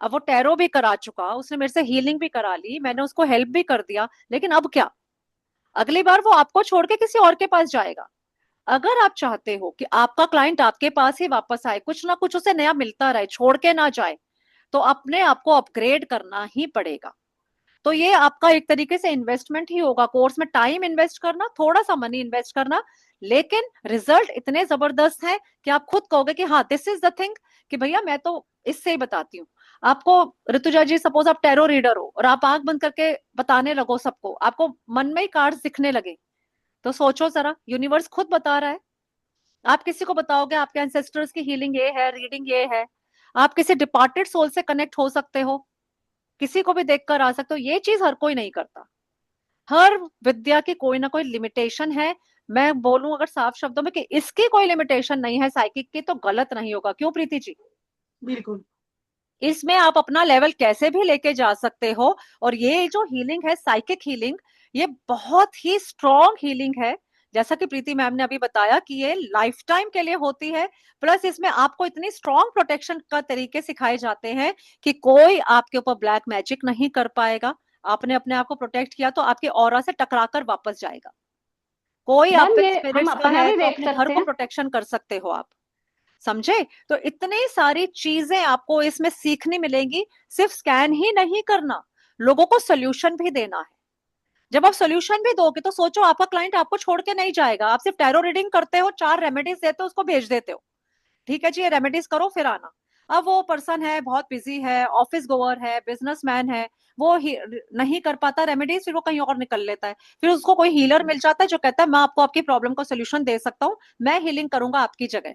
अब वो टैरो भी करा चुका, उसने मेरे से हीलिंग भी करा ली, मैंने उसको हेल्प भी कर दिया, लेकिन अब क्या? अगली बार वो आपको छोड़ के किसी और के पास जाएगा। अगर आप चाहते हो कि आपका क्लाइंट आपके पास ही वापस आए, कुछ ना कुछ उसे नया मिलता रहे, छोड़ के ना जाए, तो अपने आप को अपग्रेड करना ही पड़ेगा। तो ये आपका एक तरीके से इन्वेस्टमेंट ही होगा, कोर्स में टाइम इन्वेस्ट करना, थोड़ा सा मनी इन्वेस्ट करना, लेकिन रिजल्ट इतने जबरदस्त हैं कि आप खुद कहोगे कि हाँ दिस इज द थिंग, कि भैया मैं तो इससे ही बताती हूँ आपको। ऋतुजा जी, सपोज आप टैरो रीडर हो और आप आंख बंद करके बताने लगो सबको, आपको मन में ही कार्ड्स दिखने लगे, तो सोचो जरा, यूनिवर्स खुद बता रहा है। आप किसी को बताओगे आपके एंसेस्टर्स की हीलिंग ये है, रीडिंग ये है, आप किसी डिपार्टेड सोल से कनेक्ट हो सकते हो, किसी को भी देखकर आ सकते हो, ये चीज हर कोई नहीं करता। हर विद्या की कोई ना कोई लिमिटेशन है। मैं बोलूं अगर साफ शब्दों में कि इसकी कोई लिमिटेशन नहीं है साइकिक की, तो गलत नहीं होगा। क्यों प्रीति जी? बिल्कुल। इसमें आप अपना लेवल कैसे भी लेके जा सकते हो। और ये जो हीलिंग है, साइकिक हीलिंग, ये बहुत ही स्ट्रॉन्ग हीलिंग है। जैसा कि प्रीति मैम ने अभी बताया कि ये लाइफ टाइम के लिए होती है। प्लस इसमें आपको इतनी स्ट्रॉन्ग प्रोटेक्शन का तरीके सिखाए जाते हैं कि कोई आपके ऊपर ब्लैक मैजिक नहीं कर पाएगा। आपने अपने आप को प्रोटेक्ट किया तो आपके ऑरा से टकराकर वापस जाएगा। कोई आप मैम पे ये हम स्पिरिट्स का अपना है भी तो देख अपने घर सकते को हैं। प्रोटेक्शन कर सकते हो आप। समझे? तो इतनी सारी चीजें आपको इसमें सीखने मिलेंगी। सिर्फ स्कैन ही नहीं करना, लोगों को सोल्यूशन भी देना है। जब आप सोल्यूशन भी दोगे तो सोचो, आपका क्लाइंट आपको छोड़ के नहीं जाएगा। आप सिर्फ टैरो रीडिंग करते हो, 4 रेमेडीज देते हो, उसको भेज देते हो, ठीक है जी ये रेमेडीज करो फिर आना। अब वो पर्सन है बहुत बिजी है, ऑफिस गोअर है, बिजनेसमैन है, वो नहीं कर पाता रेमेडीज, फिर वो कहीं और निकल लेता है। फिर उसको कोई हीलर मिल जाता है जो कहता है मैं आपको आपकी प्रॉब्लम का सोल्यूशन दे सकता हूँ, मैं हीलिंग करूंगा आपकी जगह।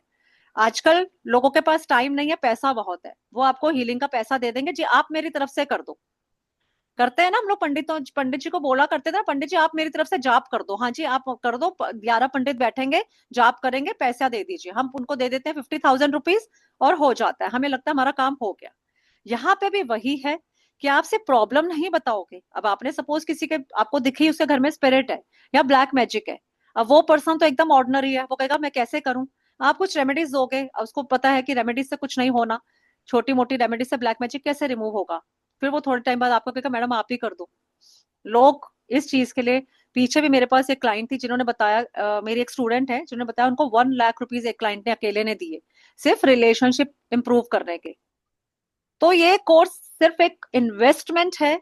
आजकल लोगों के पास टाइम नहीं है, पैसा बहुत है, वो आपको हीलिंग का पैसा दे देंगे, जी आप मेरी तरफ से कर दो। करते हैं ना हम लोग, पंडितों पंडित जी को बोला करते थे ना, पंडित जी आप मेरी तरफ से जाप कर दो, हाँ जी आप कर दो, 11 पंडित बैठेंगे, जाप करेंगे, पैसा दे दीजिए। हम उनको दे देते हैं 50,000 रुपीज और हो जाता है, हमें लगता है हमारा काम हो गया। यहाँ पे भी वही है कि आप सिर्फ प्रॉब्लम नहीं बताओगे। अब आपने सपोज किसी के, आपको दिखी उसके घर में स्पिरिट है या ब्लैक मैजिक है, अब वो पर्सन तो एकदम ऑर्डिनरी है, वो कहेगा मैं कैसे करूं। आप कुछ रेमेडीज दोगे, उसको पता है कि रेमेडीज से कुछ नहीं होना, छोटी मोटी रेमेडीज से ब्लैक मैजिक कैसे रिमूव होगा। फिर वो थोड़े टाइम बाद आपको कहेगा मैडम आप ही कर दो। लोग इस चीज के लिए, पीछे भी मेरे पास एक क्लाइंट थी जिन्होंने बताया, मेरी एक स्टूडेंट है जिन्होंने बताया उनको 1 लाख रुपीज एक क्लाइंट ने अकेले ने दिए सिर्फ रिलेशनशिप इंप्रूव करने के। तो ये कोर्स सिर्फ एक इन्वेस्टमेंट है,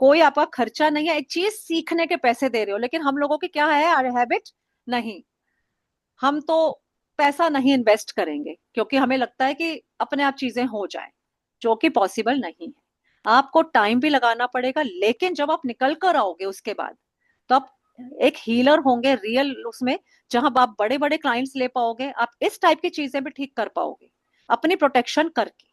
कोई आपका खर्चा नहीं है, एक चीज सीखने के पैसे दे रहे हो। लेकिन हम लोगों की क्या है हैबिट, नहीं, हम तो पैसा नहीं इन्वेस्ट करेंगे क्योंकि हमें लगता है कि अपने आप चीजें हो जाए, जो कि पॉसिबल नहीं है। आपको टाइम भी लगाना पड़ेगा, लेकिन जब आप निकल कर आओगे उसके बाद, तो आप एक हीलर होंगे रियल उसमें, जहां आप बड़े बड़े क्लाइंट्स ले पाओगे, आप इस टाइप की चीजें भी ठीक कर पाओगे अपनी प्रोटेक्शन करके।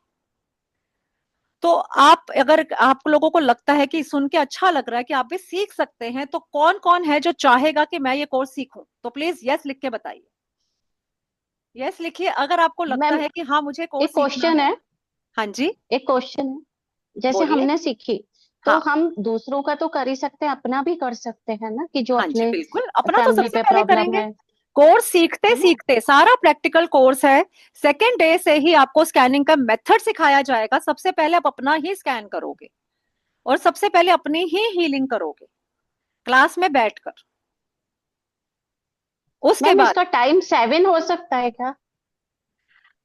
तो आप, अगर आप लोगों को लगता है कि सुन के अच्छा लग रहा है कि आप भी सीख सकते हैं, तो कौन कौन है जो चाहेगा कि मैं ये कोर्स सीखूं, तो प्लीज यस लिख के बताइए। यस लिखिए अगर आपको लगता मैम है कि हाँ मुझे कोर्स एक सीखना क्वेश्चन है। है, हाँ जी, एक क्वेश्चन है। जैसे बोलिए। हमने सीखी तो हाँ, हम दूसरों का तो कर ही सकते हैं, अपना भी कर सकते हैं ना, कि जो हाँ जी अपने बिल्कुल, अपना तो फैमिली सबसे पे पहले प्रॉब्लम करेंगे। है कोर्स सीखते है ना। सीखते, सारा प्रैक्टिकल कोर्स है, सेकेंड डे से ही आपको स्कैनिंग का मेथड सिखाया जाएगा। सबसे पहले आप अपना ही स्कैन करोगे और सबसे पहले अपनी ही हीलिंग करोगे क्लास में बैठकर। उसके मैम बाद इसका टाइम 7 हो सकता है क्या?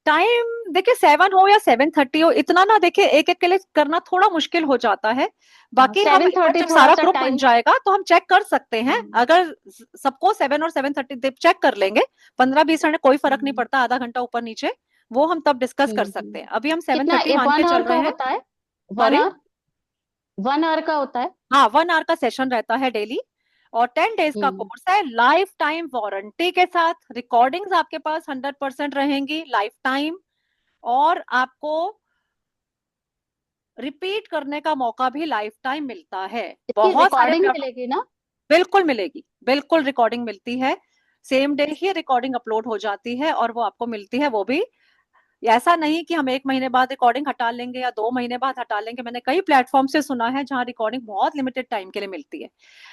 टाइम देखिए 7 हो या 7:30 हो, इतना ना देखिए एक एक के लिए करना थोड़ा मुश्किल हो जाता है। बाकी हम सेवन एक बार थर्टी जब थोड़ा सारा सा ग्रुप बन टाइम। जाएगा तो हम चेक कर सकते हैं। अगर सबको 7 और 7:30 चेक कर लेंगे, 15-20 मिनट कोई फर्क नहीं पड़ता, आधा घंटा ऊपर नीचे, वो हम तब डिस्कस कर सकते हैं। अभी हम सेवन कितना थर्टी मान के 1 आवर चल का रहे हैं। होता है? वन सॉरी, आवर 1 आवर का होता है? हाँ 1 आवर का सेशन रहता है डेली, और 10 डेज का हम्म। कोर्स है, लाइफ टाइम वारंटी के साथ। रिकॉर्डिंग्स आपके पास 100% रहेंगी लाइफ टाइम, और आपको रिपीट करने का मौका भी लाइफ टाइम मिलता है। इसकी बहुत सारे रिकॉर्डिंग मिलेगी ना? बिल्कुल मिलेगी, बिल्कुल रिकॉर्डिंग मिलती है। सेम डे ही रिकॉर्डिंग अपलोड हो जाती है और वो आपको मिलती है। वो भी ऐसा नहीं कि हम 1 महीने बाद रिकॉर्डिंग हटा लेंगे या 2 महीने बाद हटा लेंगे। मैंने कई प्लेटफॉर्म से सुना है जहां रिकॉर्डिंग बहुत लिमिटेड टाइम के लिए मिलती है।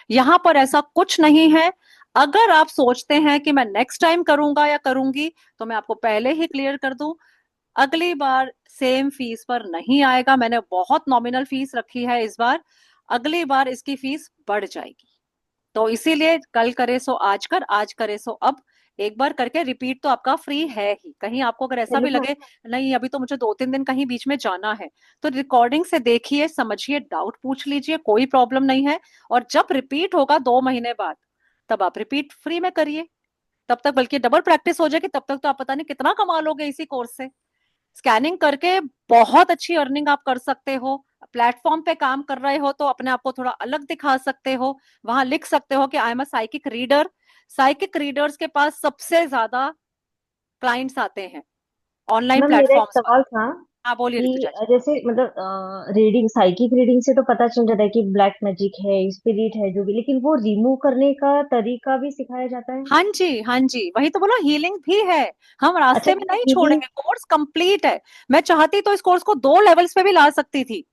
यहाँ पर ऐसा कुछ नहीं है। अगर आप सोचते हैं कि मैं नेक्स्ट टाइम करूंगा या करूंगी, तो मैं आपको पहले ही क्लियर कर दूं, अगली बार सेम फीस पर नहीं आएगा। मैंने बहुत नॉमिनल फीस रखी है इस बार, अगली बार इसकी फीस बढ़ जाएगी। तो इसीलिए कल करे सो आज कर, आज करे सो अब, एक बार करके रिपीट तो आपका फ्री है ही। कहीं आपको अगर ऐसा भी चलिए। लगे नहीं अभी तो मुझे 2-3 दिन कहीं बीच में जाना है, तो रिकॉर्डिंग से देखिए, समझिए, डाउट पूछ लीजिए, कोई प्रॉब्लम नहीं है। और जब रिपीट होगा 2 महीने बाद, तब आप रिपीट फ्री में करिए। तब तक बल्कि डबल प्रैक्टिस हो जाएगी, तब तक तो आप पता नहीं कितना कमा लोगे इसी कोर्स से। स्कैनिंग करके बहुत अच्छी अर्निंग आप कर सकते हो। प्लेटफॉर्म पे काम कर रहे हो तो अपने आप को थोड़ा अलग दिखा सकते हो, वहां लिख सकते हो कि I am a psychic reader. Psychic readers के पास सबसे ज्यादा क्लाइंट्स आते हैं ऑनलाइन मैम मेरा एक प्लेटफॉर्म्स पर। सवाल था हाँ बोलिए कि ऋतुजा जी। जैसे मतलब रीडिंग, साइकिक रीडिंग से तो पता चल जाता है कि ब्लैक मैजिक है, स्पिरिट है, जो भी, लेकिन वो रिमूव करने का तरीका भी सिखाया जाता है? हाँ जी, हाँ जी, वही तो बोला, हीलिंग भी है। हम अच्छा, रास्ते में तो नहीं हीलिंग। छोड़ेंगे, कोर्स कंप्लीट है। मैं चाहती तो इस कोर्स को 2 लेवल्स पे भी ला सकती थी,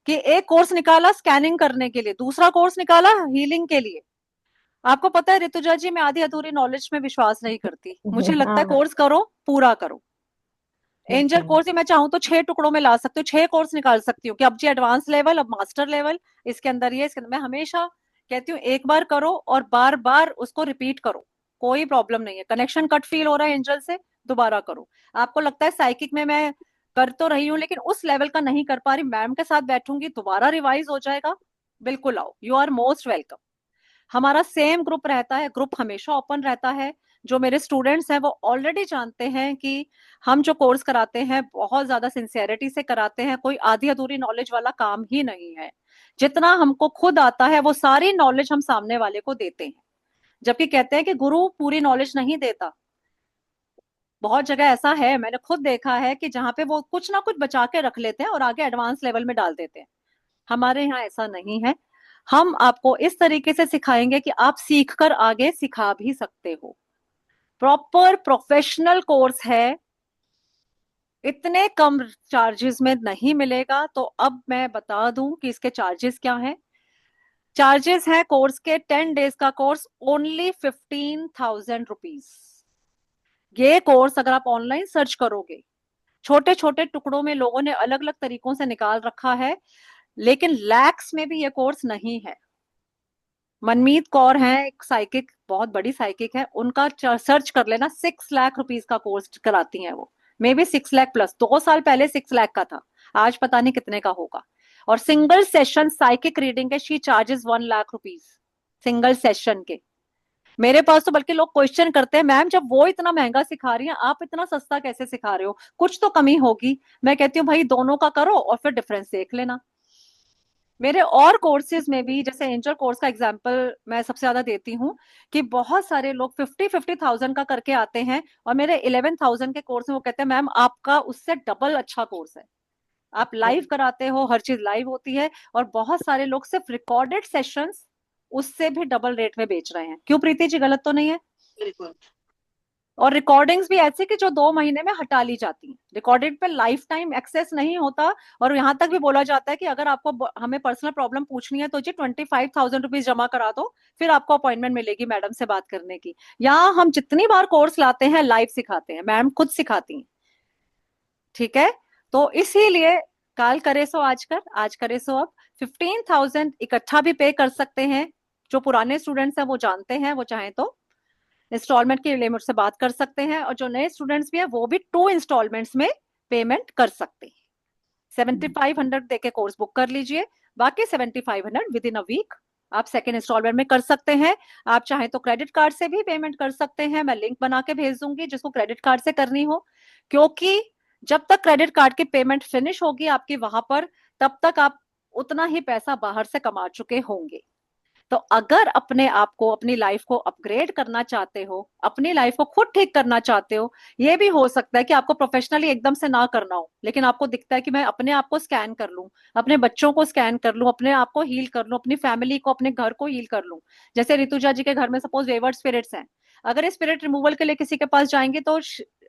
कि एक कोर्स निकाला स्कैनिंग करने के लिए, दूसरा कोर्स निकाला हीलिंग के लिए। आपको पता है ऋतुजा जी, मैं आधी अधूरी नॉलेज में विश्वास नहीं करती, मुझे लगता है हाँ। कोर्स करो, पूरा करो। ठीक एंजल है। कोर्स ही मैं चाहूँ तो 6 टुकड़ों में ला सकती हूँ, 6 कोर्स निकाल सकती हूँ कि अब जी एडवांस लेवल, अब मास्टर लेवल, इसके अंदर ये, इसके अंदर। मैं हमेशा कहती हूँ एक बार करो और बार बार उसको रिपीट करो, कोई प्रॉब्लम नहीं है। कनेक्शन कट फील हो रहा है एंजल से, दोबारा करो। आपको लगता है साइकिक में मैं कर तो रही हूँ लेकिन उस लेवल का नहीं कर पा रही, मैम के साथ बैठूंगी दोबारा रिवाइज हो जाएगा, बिल्कुल आओ, यू आर मोस्ट वेलकम। हमारा सेम ग्रुप रहता है, ग्रुप हमेशा ओपन रहता है। जो मेरे स्टूडेंट्स हैं वो ऑलरेडी जानते हैं कि हम जो कोर्स कराते हैं बहुत ज्यादा सिंसियरिटी से कराते हैं, कोई आधी अधूरी नॉलेज वाला काम ही नहीं है। जितना हमको खुद आता है वो सारी नॉलेज हम सामने वाले को देते हैं। जबकि कहते हैं कि गुरु पूरी नॉलेज नहीं देता, बहुत जगह ऐसा है, मैंने खुद देखा है कि जहाँ पे वो कुछ ना कुछ बचा के रख लेते हैं और आगे एडवांस लेवल में डाल देते हैं। हमारे यहाँ ऐसा नहीं है। हम आपको इस तरीके से सिखाएंगे कि आप सीख कर आगे सिखा भी सकते हो। प्रॉपर प्रोफेशनल कोर्स है, इतने कम चार्जेस में नहीं मिलेगा। तो अब मैं बता दूं कि इसके चार्जेस क्या हैं। चार्जेस हैं कोर्स के, 10 डेज का कोर्स ओनली 15,000 रुपीज। ये कोर्स अगर आप ऑनलाइन सर्च करोगे, छोटे छोटे टुकड़ों में लोगों ने अलग अलग तरीकों से निकाल रखा है, लेकिन लैक्स में भी ये कोर्स नहीं है। मनमीत कौर हैं एक साइकिक, बहुत बड़ी साइकिक है, उनका सर्च कर लेना, 6 लाख रुपीज का कोर्स कराती हैं वो। मे बी 6 लाख प्लस, 2 साल पहले 6 लाख का था, आज पता नहीं कितने का होगा। और सिंगल सेशन साइकिक रीडिंग के she charges 1 lakh rupees, single session के। मेरे पास तो बल्कि लोग क्वेश्चन करते हैं, मैम जब वो इतना महंगा सिखा रही हैं आप इतना सस्ता कैसे सिखा रहे हो, कुछ तो कमी होगी। मैं कहती हूँ भाई दोनों का करो और फिर डिफरेंस देख लेना। मेरे और कोर्सेज में भी, जैसे एंजल कोर्स का एग्जांपल मैं सबसे ज्यादा देती हूँ, कि बहुत सारे लोग 50,000 का करके आते हैं और मेरे 11,000 के कोर्स में वो कहते हैं मैम आपका उससे डबल अच्छा कोर्स है, आप लाइव कराते हो, हर चीज लाइव होती है। और बहुत सारे लोग सिर्फ रिकॉर्डेड सेशंस उससे भी डबल रेट में बेच रहे हैं। क्यों प्रीति जी, गलत तो नहीं है? बिल्कुल। और रिकॉर्डिंग्स भी ऐसी कि जो 2 महीने में हटा ली जाती हैं, रिकॉर्डेड पे लाइफ टाइम एक्सेस नहीं होता। और यहाँ तक भी बोला जाता है कि अगर आपको हमें पर्सनल प्रॉब्लम पूछनी है तो जी 25,000 रुपीज जमा करा दो, फिर आपको अपॉइंटमेंट मिलेगी मैडम से बात करने की। यहाँ हम जितनी बार कोर्स लाते हैं लाइव सिखाते हैं, मैम खुद सिखाती हैं। ठीक है, तो इसीलिए काल करे सो आज कर, आज करे सो अब। 15,000 इकट्ठा भी पे कर सकते हैं, जो पुराने स्टूडेंट्स हैं वो जानते हैं, वो चाहें तो इंस्टॉलमेंट के लिए मुझसे बात कर सकते हैं। और जो नए स्टूडेंट्स भी हैं वो भी 2 इंस्टॉलमेंट्स में पेमेंट कर सकते हैं। 7,500 देके कोर्स बुक कर लीजिए, बाकी 7,500 विद इन अ वीक आप सेकेंड इंस्टॉलमेंट में कर सकते हैं। आप चाहें तो क्रेडिट कार्ड से भी पेमेंट कर सकते हैं, मैं लिंक बना के भेज दूंगी जिसको क्रेडिट कार्ड से करनी हो। क्योंकि जब तक क्रेडिट कार्ड की पेमेंट फिनिश होगी आपकी वहां पर, तब तक आप उतना ही पैसा बाहर से कमा चुके होंगे। तो अगर अपने आप को, अपनी लाइफ को अपग्रेड करना चाहते हो, अपनी लाइफ को खुद ठीक करना चाहते हो, ये भी हो सकता है कि आपको प्रोफेशनली एकदम से ना करना हो, लेकिन आपको दिखता है कि मैं अपने आप को स्कैन कर लूं, अपने बच्चों को स्कैन कर लूं, अपने आप को हील कर लूं, अपनी फैमिली को, अपने घर को हील कर लूं। जैसे ऋतुजा जी के घर में सपोज वेवर्ड स्पिरिट्स हैं, अगर स्पिरिट रिमूवल के लिए किसी के पास जाएंगे तो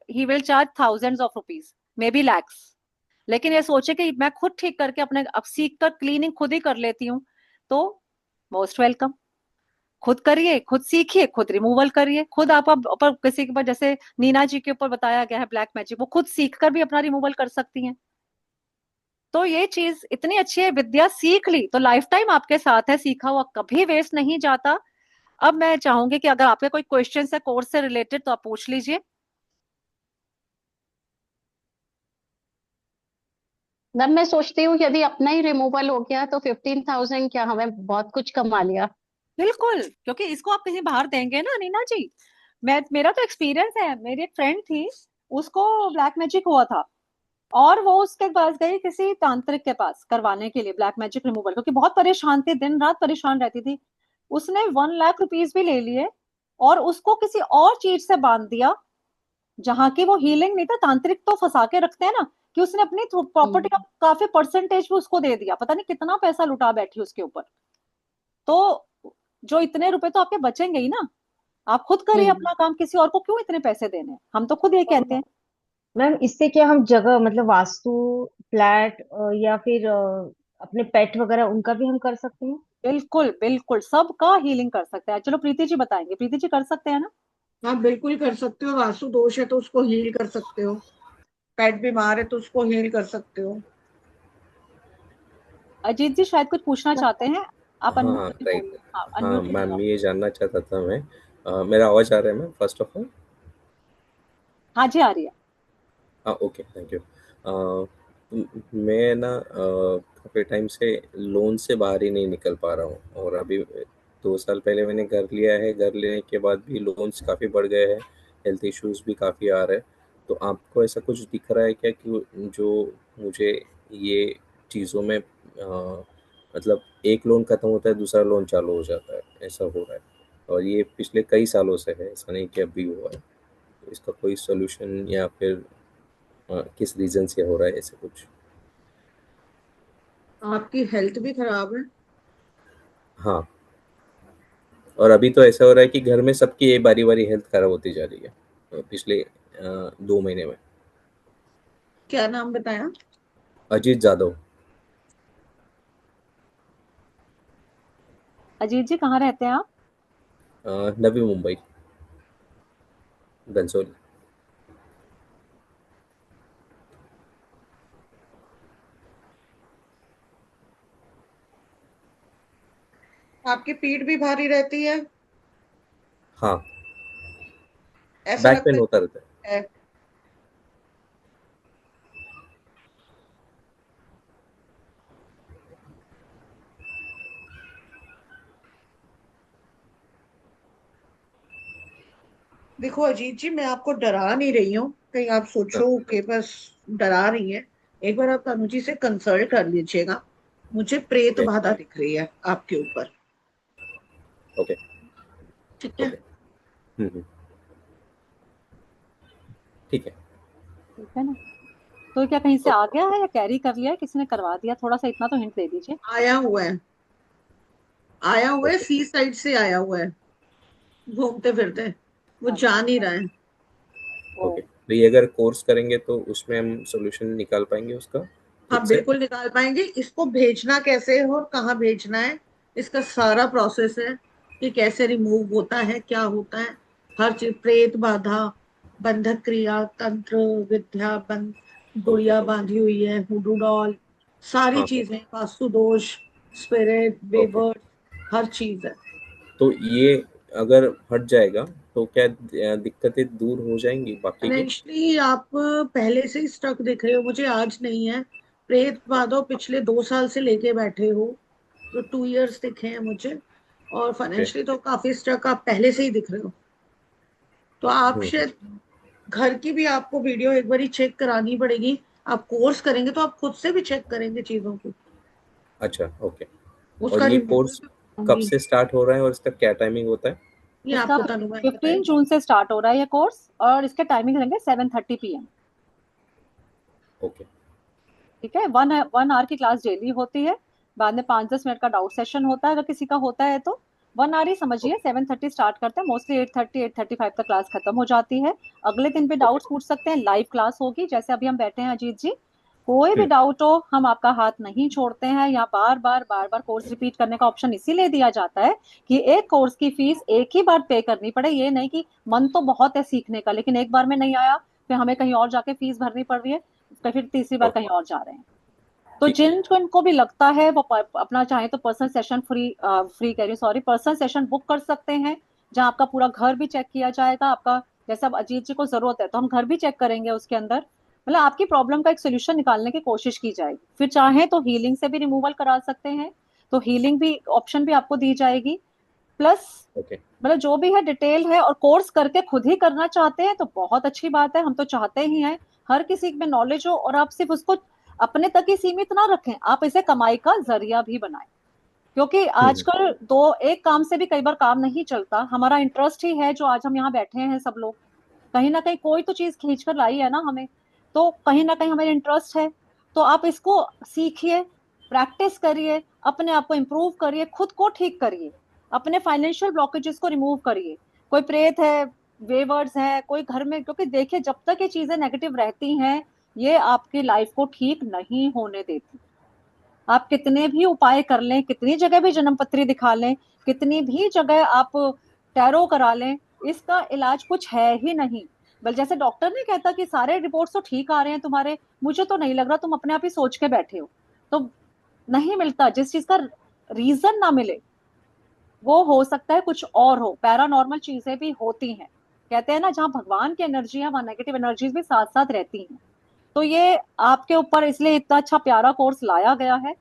he will charge thousands of rupees, may be lakhs. लेकिन ये सोचे कि मैं खुद ठीक करके अपने, अब सीख कर क्लीनिंग खुद ही कर लेती हूँ, तो मोस्ट वेलकम। खुद करिए, खुद सीखिए, खुद रिमूवल करिए, खुद आप ऊपर किसी के ऊपर, जैसे नीना जी के ऊपर बताया गया है ब्लैक मैजिक, वो खुद सीख कर भी अपना रिमूवल कर सकती हैं। तो ये चीज इतनी अच्छी है, विद्या सीख ली तो लाइफ टाइम आपके साथ है, सीखा हुआ कभी वेस्ट नहीं जाता। अब मैं चाहूंगी कि अगर आपके कोई क्वेश्चन है कोर्स से रिलेटेड तो आप पूछ लीजिए। तब मैं सोचती हूँ यदि अपना ही रिमूवल हो गया तो 15,000 क्या, हमें बहुत कुछ कमा लिया। बिल्कुल, क्योंकि इसको आप कहीं बाहर देंगे ना नीना जी, मेरा तो एक्सपीरियंस है, मेरी एक फ्रेंड थी, उसको ब्लैक मैजिक हुआ था, और वो उसके पास गई किसी तांत्रिक के पास करवाने के लिए ब्लैक मैजिक रिमूवल, क्योंकि बहुत परेशान थी, दिन रात परेशान रहती थी। उसने 1 लाख रुपीज भी ले लिए, और उसको किसी और चीज से बांध दिया, जहाँ की वो हीलिंग नहीं था। तांत्रिक तो फंसा के रखते हैं ना, कि उसने अपनी प्रॉपर्टी का काफी परसेंटेज भी उसको दे दिया, पता नहीं कितना पैसा लुटा बैठी उसके ऊपर। तो जो इतने रुपए तो आपके बचेंगे ही ना, आप खुद करिए हम्म। अपना काम, किसी और को क्यों इतने पैसे देने हैं, हम तो खुद ये कहते हैं। मैम इससे क्या हम जगह मतलब वास्तु, फ्लैट या फिर अपने पेट वगैरह उनका भी हम कर सकते हैं? बिल्कुल बिल्कुल, सबका हीलिंग कर सकते हैं। चलो प्रीति जी बताएंगे, प्रीति जी कर सकते हैं ना? हाँ बिल्कुल कर सकते हो, वास्तु दोष है तो उसको हील कर सकते हो, पेट बीमार है तो उसको हील कर सकते हो। अजीत जी शायद कुछ पूछना चाहते हैं, आप हाँ अनम्यूट राइट। बोलिए, हाँ हाँ अनम्यूट कीजिए मैम, आप। ये जानना चाहता था मैं, मेरा आवाज आ रहा है मैम फर्स्ट ऑफ ऑल? हाँ जी, आ रही है। हाँ ओके, थैंक यू। मैं ना काफ़ी टाइम से लोन से बाहर ही नहीं निकल पा रहा हूँ, और अभी 2 साल पहले मैंने घर लिया है। घर लेने के बाद भी लोन्स काफ़ी बढ़ गए हैं, हेल्थ इश्यूज भी काफ़ी आ रहे हैं। तो आपको ऐसा कुछ दिख रहा है क्या कि जो मुझे ये चीज़ों में मतलब एक लोन खत्म होता है दूसरा लोन चालू हो जाता है, ऐसा हो रहा है, और ये पिछले कई सालों से है, ऐसा नहीं कि अभी हुआ है। तो इसका कोई सोल्यूशन, या फिर किस रीजन से हो रहा है ऐसे कुछ? आपकी हेल्थ भी खराब है? हाँ, और अभी तो ऐसा हो रहा है कि घर में सबकी ये बारी बारी हेल्थ खराब होती जा रही है पिछले 2 महीने में। क्या नाम बताया? अजीत जादव। अजीत जी कहाँ रहते हैं आप? नवी मुंबई, घनसोली। आपकी पीठ भी भारी रहती है? हाँ, ऐसा बैक लगता पेन होता रहता है। है? देखो अजीत जी, मैं आपको डरा नहीं रही हूँ, कहीं आप हाँ, सोचो कि बस डरा रही है। एक बार आप तनु जी से कंसल्ट कर लीजिएगा। मुझे प्रेत ओके बाधा दिख रही है आपके ऊपर। ओके ठीक है। ओके। ठीक है। ठीक है ना? तो क्या कहीं से आ गया है या कैरी कर लिया है, किसी ने करवा दिया? थोड़ा सा इतना तो हिंट दे दीजिए। आया हुआ है, आया हुआ है, ओके सी साइड से आया हुआ है, घूमते फिरते। वो जा नहीं अच्छा। रहा है। ओ। ओके, तो ये अगर कोर्स करेंगे तो उसमें हम सोल्यूशन निकाल पाएंगे उसका खुद हाँ से? बिल्कुल निकाल पाएंगे। इसको भेजना कैसे है और कहाँ भेजना है, इसका सारा प्रोसेस है कि कैसे रिमूव होता है, क्या होता है, हर चीज। प्रेत बाधा, बंधक क्रिया, तंत्र विद्या, बंद, ओके गुड़िया ओके। बांधी हुई है, हुडू डॉल, सारी हाँ हाँ। चीजें, वास्तु दोष, स्पिरिट, ओके, बेवर्ड, हर चीज है। तो ये अगर हट जाएगा तो क्या दिक्कतें दूर हो जाएंगी बाकी की? फाइनेंशियली आप पहले से ही स्टक दिख रहे हो, मुझे आज नहीं है। प्रेत बाधा पिछले 2 साल से लेके बैठे हो, तो 2 इयर्स दिखे हैं मुझे। और ओके। फाइनेंशियली तो काफी स्ट्रक आप पहले से ही दिख रहे हो। तो आप हम्म। शायद घर की भी आपको वीडियो एक बार चेक करानी पड़ेगी। आप कोर्स करेंगे तो आप खुद से भी चेक करेंगे चीजों को, अच्छा ओके। और उसका ये रिमूवल कोर्स भी कब होंगी। से स्टार्ट हो रहा है और इसका क्या टाइमिंग होता है? ये इसका आपको तनुबाई 15 जून बताएगी। से स्टार्ट हो रहा है ये कोर्स, और इसके टाइमिंग रहेंगे 7:30 PM। ओके ठीक है, 1 1 आवर की क्लास डेली होती है। बाद में 5-10 मिनट का डाउट सेशन होता है, अगर किसी का होता है तो। 1 आवर ही समझिए, ओके 7:30 स्टार्ट करते हैं, मोस्टली 8:30 8:35 तक क्लास खत्म हो जाती है। अगले दिन भी ओके। डाउट्स पूछ सकते हैं, लाइव क्लास होगी जैसे अभी हम बैठे हैं अजीत जी। कोई भी हम्म। डाउट हो, हम आपका हाथ नहीं छोड़ते हैं। यहाँ बार बार कोर्स रिपीट करने का ऑप्शन इसीलिए दिया जाता है कि एक कोर्स की फीस एक ही बार पे करनी पड़े। ये नहीं कि मन तो बहुत है सीखने का, लेकिन एक बार में नहीं आया, फिर हमें कहीं और जाके फीस भरनी पड़ रही है, फिर तीसरी बार ओके, कहीं और जा रहे हैं। तो ठीक है। जिनको इनको भी लगता है वो अपना चाहे तो पर्सनल सेशन फ्री कह रही हूँ, सॉरी, पर्सनल सेशन बुक कर सकते हैं, जहाँ आपका पूरा घर भी चेक किया जाएगा आपका। जैसे अब अजीत जी को जरूरत है तो हम घर भी चेक करेंगे उसके अंदर, मतलब आपकी प्रॉब्लम का एक सोल्यूशन निकालने की कोशिश की जाएगी। फिर चाहे तो हीलिंग से भी रिमूवल करा सकते हैं, तो हीलिंग भी ऑप्शन भी आपको दी जाएगी। Plus okay. मतलब जो भी है डिटेल है, और कोर्स करके खुद ही करना चाहते हैं तो बहुत अच्छी बात है, हम तो चाहते ही हैं हर किसी में नॉलेज हो, और आप सिर्फ उसको अपने तक ही सीमित ना रखें, आप इसे कमाई का जरिया भी बनाएं। क्योंकि हम्म। आजकल दो एक काम से भी कई बार काम नहीं चलता, हमारा इंटरेस्ट ही है जो आज हम यहाँ बैठे हैं सब लोग, कहीं ना कहीं कोई तो चीज खींच कर लाई है ना हमें, तो कहीं ना कहीं हमें इंटरेस्ट है। तो आप इसको सीखिए, प्रैक्टिस करिए, अपने आप को इम्प्रूव करिए, खुद को ठीक करिए, अपने फाइनेंशियल ब्लॉकेजेस को रिमूव करिए। कोई प्रेत है, वेवर्ड्स है कोई घर में, क्योंकि देखिए जब तक ये चीजें नेगेटिव रहती हैं ये आपकी लाइफ को ठीक नहीं होने देती। आप कितने भी उपाय कर लें, कितनी जगह भी जन्म पत्री दिखा लें, कितनी भी जगह आप टैरो करा लें, इसका इलाज कुछ है ही नहीं। बल जैसे डॉक्टर नहीं कहता कि सारे रिपोर्ट्स तो ठीक आ रहे हैं तुम्हारे, मुझे तो नहीं लग रहा, तुम अपने आप ही सोच के बैठे हो, तो नहीं मिलता। जिस चीज का रीजन ना मिले वो हो सकता है कुछ और हो, पैरानॉर्मल चीजें भी होती हैं। कहते हैं ना जहाँ भगवान की एनर्जी है वहां नेगेटिव एनर्जीज भी साथ साथ रहती हैं। तो ये आपके ऊपर इसलिए इतना अच्छा प्यारा कोर्स लाया गया है।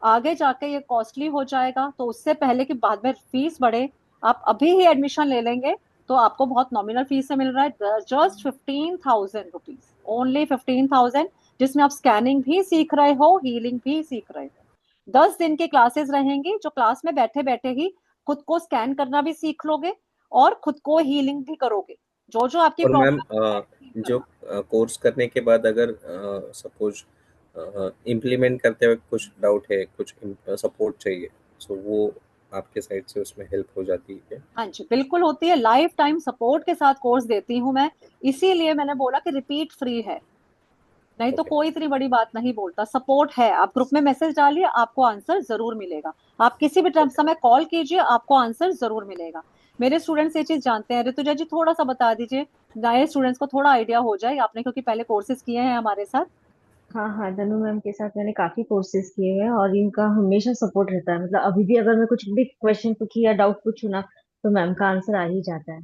आगे जाके ये कॉस्टली हो जाएगा, तो उससे पहले कि बाद में फीस बढ़े, आप अभी ही एडमिशन ले लेंगे तो आपको बहुत नॉमिनल फीस से मिल रहा है, जस्ट 15,000 रुपीज, ओनली 15,000, जिसमें आप स्कैनिंग भी सीख रहे हो, हीलिंग भी सीख रहे हो। 10 दिन की क्लासेस रहेंगी, जो क्लास में बैठे बैठे ही खुद को स्कैन करना भी सीख लोगे और खुद को हीलिंग भी करोगे, जो जो आपकी और मैम, प्रॉब्लम है ठीक जो करना। कोर्स करने के बाद अगर सपोज इम्प्लीमेंट करते हुए कुछ डाउट है, कुछ सपोर्ट चाहिए, सो वो आपके साइड से उसमें हेल्प हो जाती है? हाँ जी बिल्कुल होती है, लाइफ टाइम सपोर्ट के साथ कोर्स देती हूँ मैं। इसीलिए मैंने बोला कि रिपीट फ्री है, नहीं तो ओके। कोई इतनी बड़ी बात नहीं बोलता। सपोर्ट है, आप ग्रुप में मैसेज डालिए, आपको आंसर जरूर मिलेगा। आप किसी भी ओके। समय कॉल कीजिए, आपको आंसर जरूर मिलेगा। मेरे स्टूडेंट्स ये चीज जानते हैं। ऋतुजा जी थोड़ा सा बता दीजिए, नए स्टूडेंट्स को थोड़ा आइडिया हो जाए, आपने क्योंकि पहले कोर्सेज किए हैं हमारे साथ। हाँ हाँ, धनु मैम के साथ मैंने काफी कोर्सेज किए हैं और इनका हमेशा सपोर्ट रहता है। मतलब अभी भी अगर मैं कुछ भी क्वेश्चन पूछूं या डाउट पूछूं ना, तो मैम का आंसर आ ही जाता है।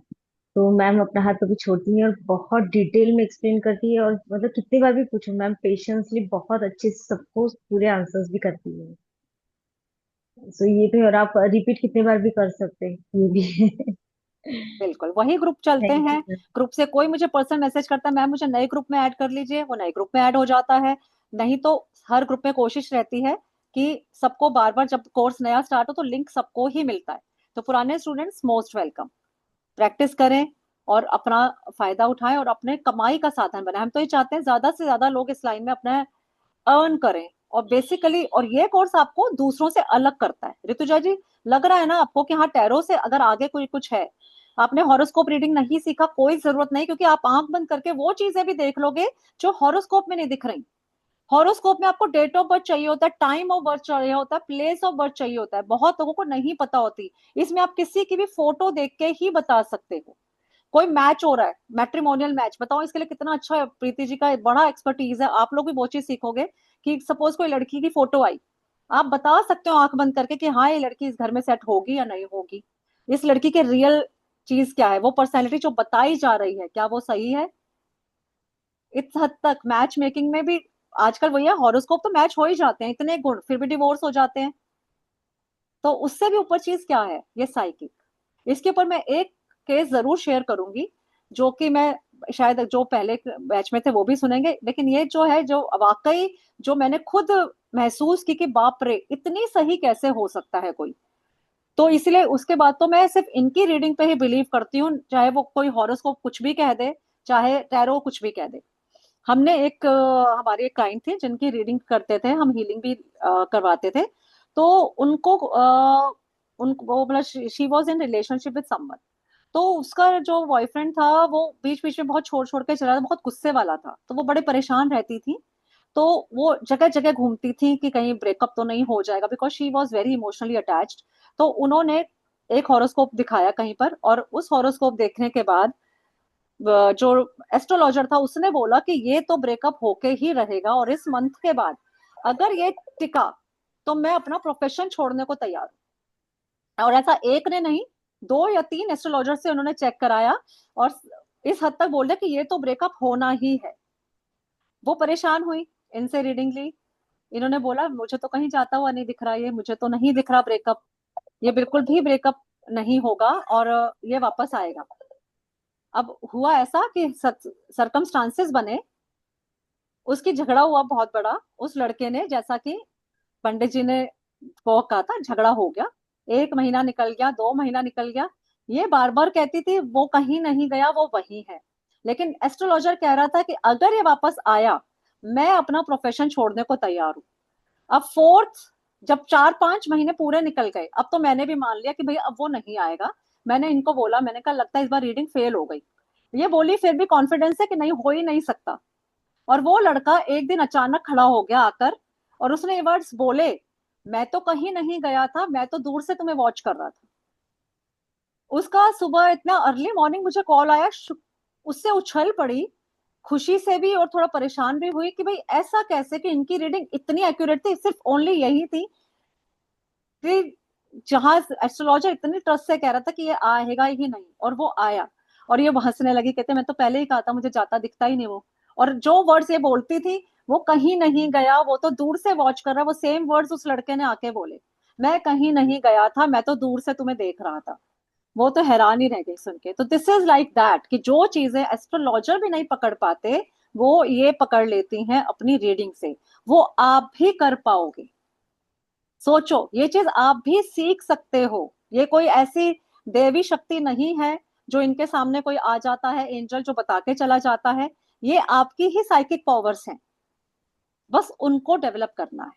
तो मैम अपना हाथ कभी छोड़ती नहीं और बहुत डिटेल में एक्सप्लेन करती है, और मतलब कितनी बार भी पूछूं मैम पेशेंसली बहुत अच्छे से सबको पूरे आंसर्स भी करती है। सो ये तो है, और आप रिपीट कितने बार भी कर सकते हैं, ये भी है। बिल्कुल वही ग्रुप चलते थैंक हैं। You ma'am. ग्रुप से कोई मुझे पर्सनल मैसेज करता है मैम मुझे नए ग्रुप में ऐड कर लीजिए, वो नए ग्रुप में ऐड हो जाता है। नहीं तो हर ग्रुप में कोशिश रहती है कि सबको बार बार जब कोर्स नया स्टार्ट हो तो लिंक सबको ही मिलता है। तो पुराने स्टूडेंट्स मोस्ट वेलकम, प्रैक्टिस करें और अपना फायदा उठाएं और अपने कमाई का साधन बनाएं। हम तो ये चाहते हैं ज्यादा से ज्यादा लोग इस लाइन में अपना अर्न करें। और बेसिकली और ये कोर्स आपको दूसरों से अलग करता है। ऋतुजा जी लग रहा है ना आपको कि हाँ टैरो से अगर आगे कोई कुछ है, आपने हॉरोस्कोप रीडिंग नहीं सीखा कोई जरूरत नहीं, क्योंकि आप आंख बंद करके वो चीजें भी देख लोगे जो हॉरोस्कोप में नहीं दिख रही। हॉरोस्कोप में आपको डेट ऑफ बर्थ चाहिए होता है, टाइम ऑफ बर्थ चाहिए होता है, प्लेस ऑफ बर्थ चाहिए होता है, बहुत लोगों को नहीं पता होती। इसमें आप किसी की भी फोटो देख के ही बता सकते हो। कोई मैच हो रहा है, मैट्रिमोनियल मैच, बताओ इसके लिए कितना अच्छा है। प्रीति जी का बड़ा एक्सपर्टीज है, आप लोग भी वो चीज सीखोगे कि सपोज कोई लड़की की फोटो आई, आप बता सकते हो आंख बंद करके कि हाँ ये लड़की इस घर में सेट होगी या नहीं होगी। इस लड़की के रियल चीज क्या है, वो पर्सनैलिटी जो बताई जा रही है क्या वो सही है। इस हद तक मैच मेकिंग में भी आजकल वही है, हॉरोस्कोप तो मैच हो ही जाते हैं, इतने गुण फिर भी डिवोर्स हो जाते हैं। तो उससे भी ऊपर चीज क्या है, ये साइकिक। इसके ऊपर मैं एक केस जरूर शेयर करूंगी, जो कि मैं शायद जो पहले बैच में थे वो भी सुनेंगे, लेकिन ये जो है जो वाकई जो मैंने खुद महसूस की कि बाप रे इतनी सही कैसे हो सकता है कोई। तो इसलिए उसके बाद तो मैं सिर्फ इनकी रीडिंग पे ही बिलीव करती हूँ, चाहे वो कोई हॉरोस्कोप कुछ भी कह दे, चाहे टैरो कुछ भी कह दे। हमने एक हमारी एक क्लाइंट थी जिनकी रीडिंग करते थे हम, हीलिंग भी करवाते थे। तो उनको उनको वो मतलब she was in relationship with someone. तो उसका जो बॉयफ्रेंड था वो बीच बीच में बहुत छोड़ छोड़ के चला था, बहुत गुस्से वाला था, तो वो बड़े परेशान रहती थी। तो वो जगह जगह घूमती थी कि कहीं ब्रेकअप तो नहीं हो जाएगा, because she was very emotionally attached. तो उन्होंने एक हॉरोस्कोप दिखाया कहीं पर, और उस हॉरोस्कोप देखने के बाद जो एस्ट्रोलॉजर था उसने बोला कि ये तो ब्रेकअप होके ही रहेगा, और इस मंथ के बाद अगर ये टिका तो मैं अपना प्रोफेशन छोड़ने को तैयार हूं। और ऐसा एक ने नहीं, 2 या 3 एस्ट्रोलॉजर से उन्होंने चेक कराया, और इस हद तक बोले कि ये तो ब्रेकअप होना ही है। वो परेशान हुई, इनसे रीडिंग ली। इन्होंने बोला मुझे तो कहीं जाता हुआ नहीं दिख रहा, ये मुझे तो नहीं दिख रहा ब्रेकअप, ये बिल्कुल भी ब्रेकअप नहीं होगा और ये वापस आएगा। अब हुआ ऐसा कि सरकमस्टांसेस बने, उसकी झगड़ा हुआ बहुत बड़ा उस लड़के ने, जैसा कि पंडित जी ने वो कहा था, झगड़ा हो गया। 1 महीना निकल गया, 2 महीना निकल गया, ये बार बार कहती थी वो कहीं नहीं गया, वो वही है। लेकिन एस्ट्रोलॉजर कह रहा था कि अगर ये वापस आया, मैं अपना प्रोफेशन छोड़ने को तैयार हूँ। अब फोर्थ, जब 4-5 महीने पूरे निकल गए, अब तो मैंने भी मान लिया कि भाई अब वो नहीं आएगा। मैंने इनको बोला, मैंने कहा लगता है इस बार रीडिंग फेल हो गई। ये बोली फिर भी कॉन्फिडेंस है कि नहीं, हो ही नहीं सकता। और वो लड़का एक दिन अचानक खड़ा हो गया आकर, और उसने ये वर्ड्स बोले, मैं तो कहीं नहीं गया था, मैं तो दूर से तुम्हें वॉच कर रहा था। उसका सुबह इतना अर्ली मॉर्निंग मुझे कॉल आया, उससे उछल पड़ी, खुशी से भी और थोड़ा परेशान भी हुई कि भाई ऐसा कैसे कि इनकी रीडिंग इतनी एक्यूरेट थी, सिर्फ ओनली यही थी कि जहां एस्ट्रोलॉजर इतनी ट्रस्ट से कह रहा था कि ये आएगा ही नहीं, और वो आया। और ये हंसने लगी, कहते मैं तो पहले ही कहा था, मुझे जाता दिखता ही नहीं वो। और जो वर्ड्स ये बोलती थी, वो कहीं नहीं गया, वो तो दूर से वॉच कर रहा, वो सेम वर्ड्स उस लड़के ने आके बोले, मैं कहीं नहीं गया था, मैं तो दूर से तुम्हें देख रहा था। वो तो हैरान ही रह गई सुन के। तो दिस इज लाइक दैट कि जो चीजें एस्ट्रोलॉजर भी नहीं पकड़ पाते, वो ये पकड़ लेती हैं अपनी रीडिंग से। वो आप भी कर पाओगे। सोचो, ये चीज आप भी सीख सकते हो। ये कोई ऐसी देवी शक्ति नहीं है जो इनके सामने कोई आ जाता है एंजल जो बता के चला जाता है। ये आपकी ही साइकिक पावर्स हैं, बस उनको डेवलप करना है।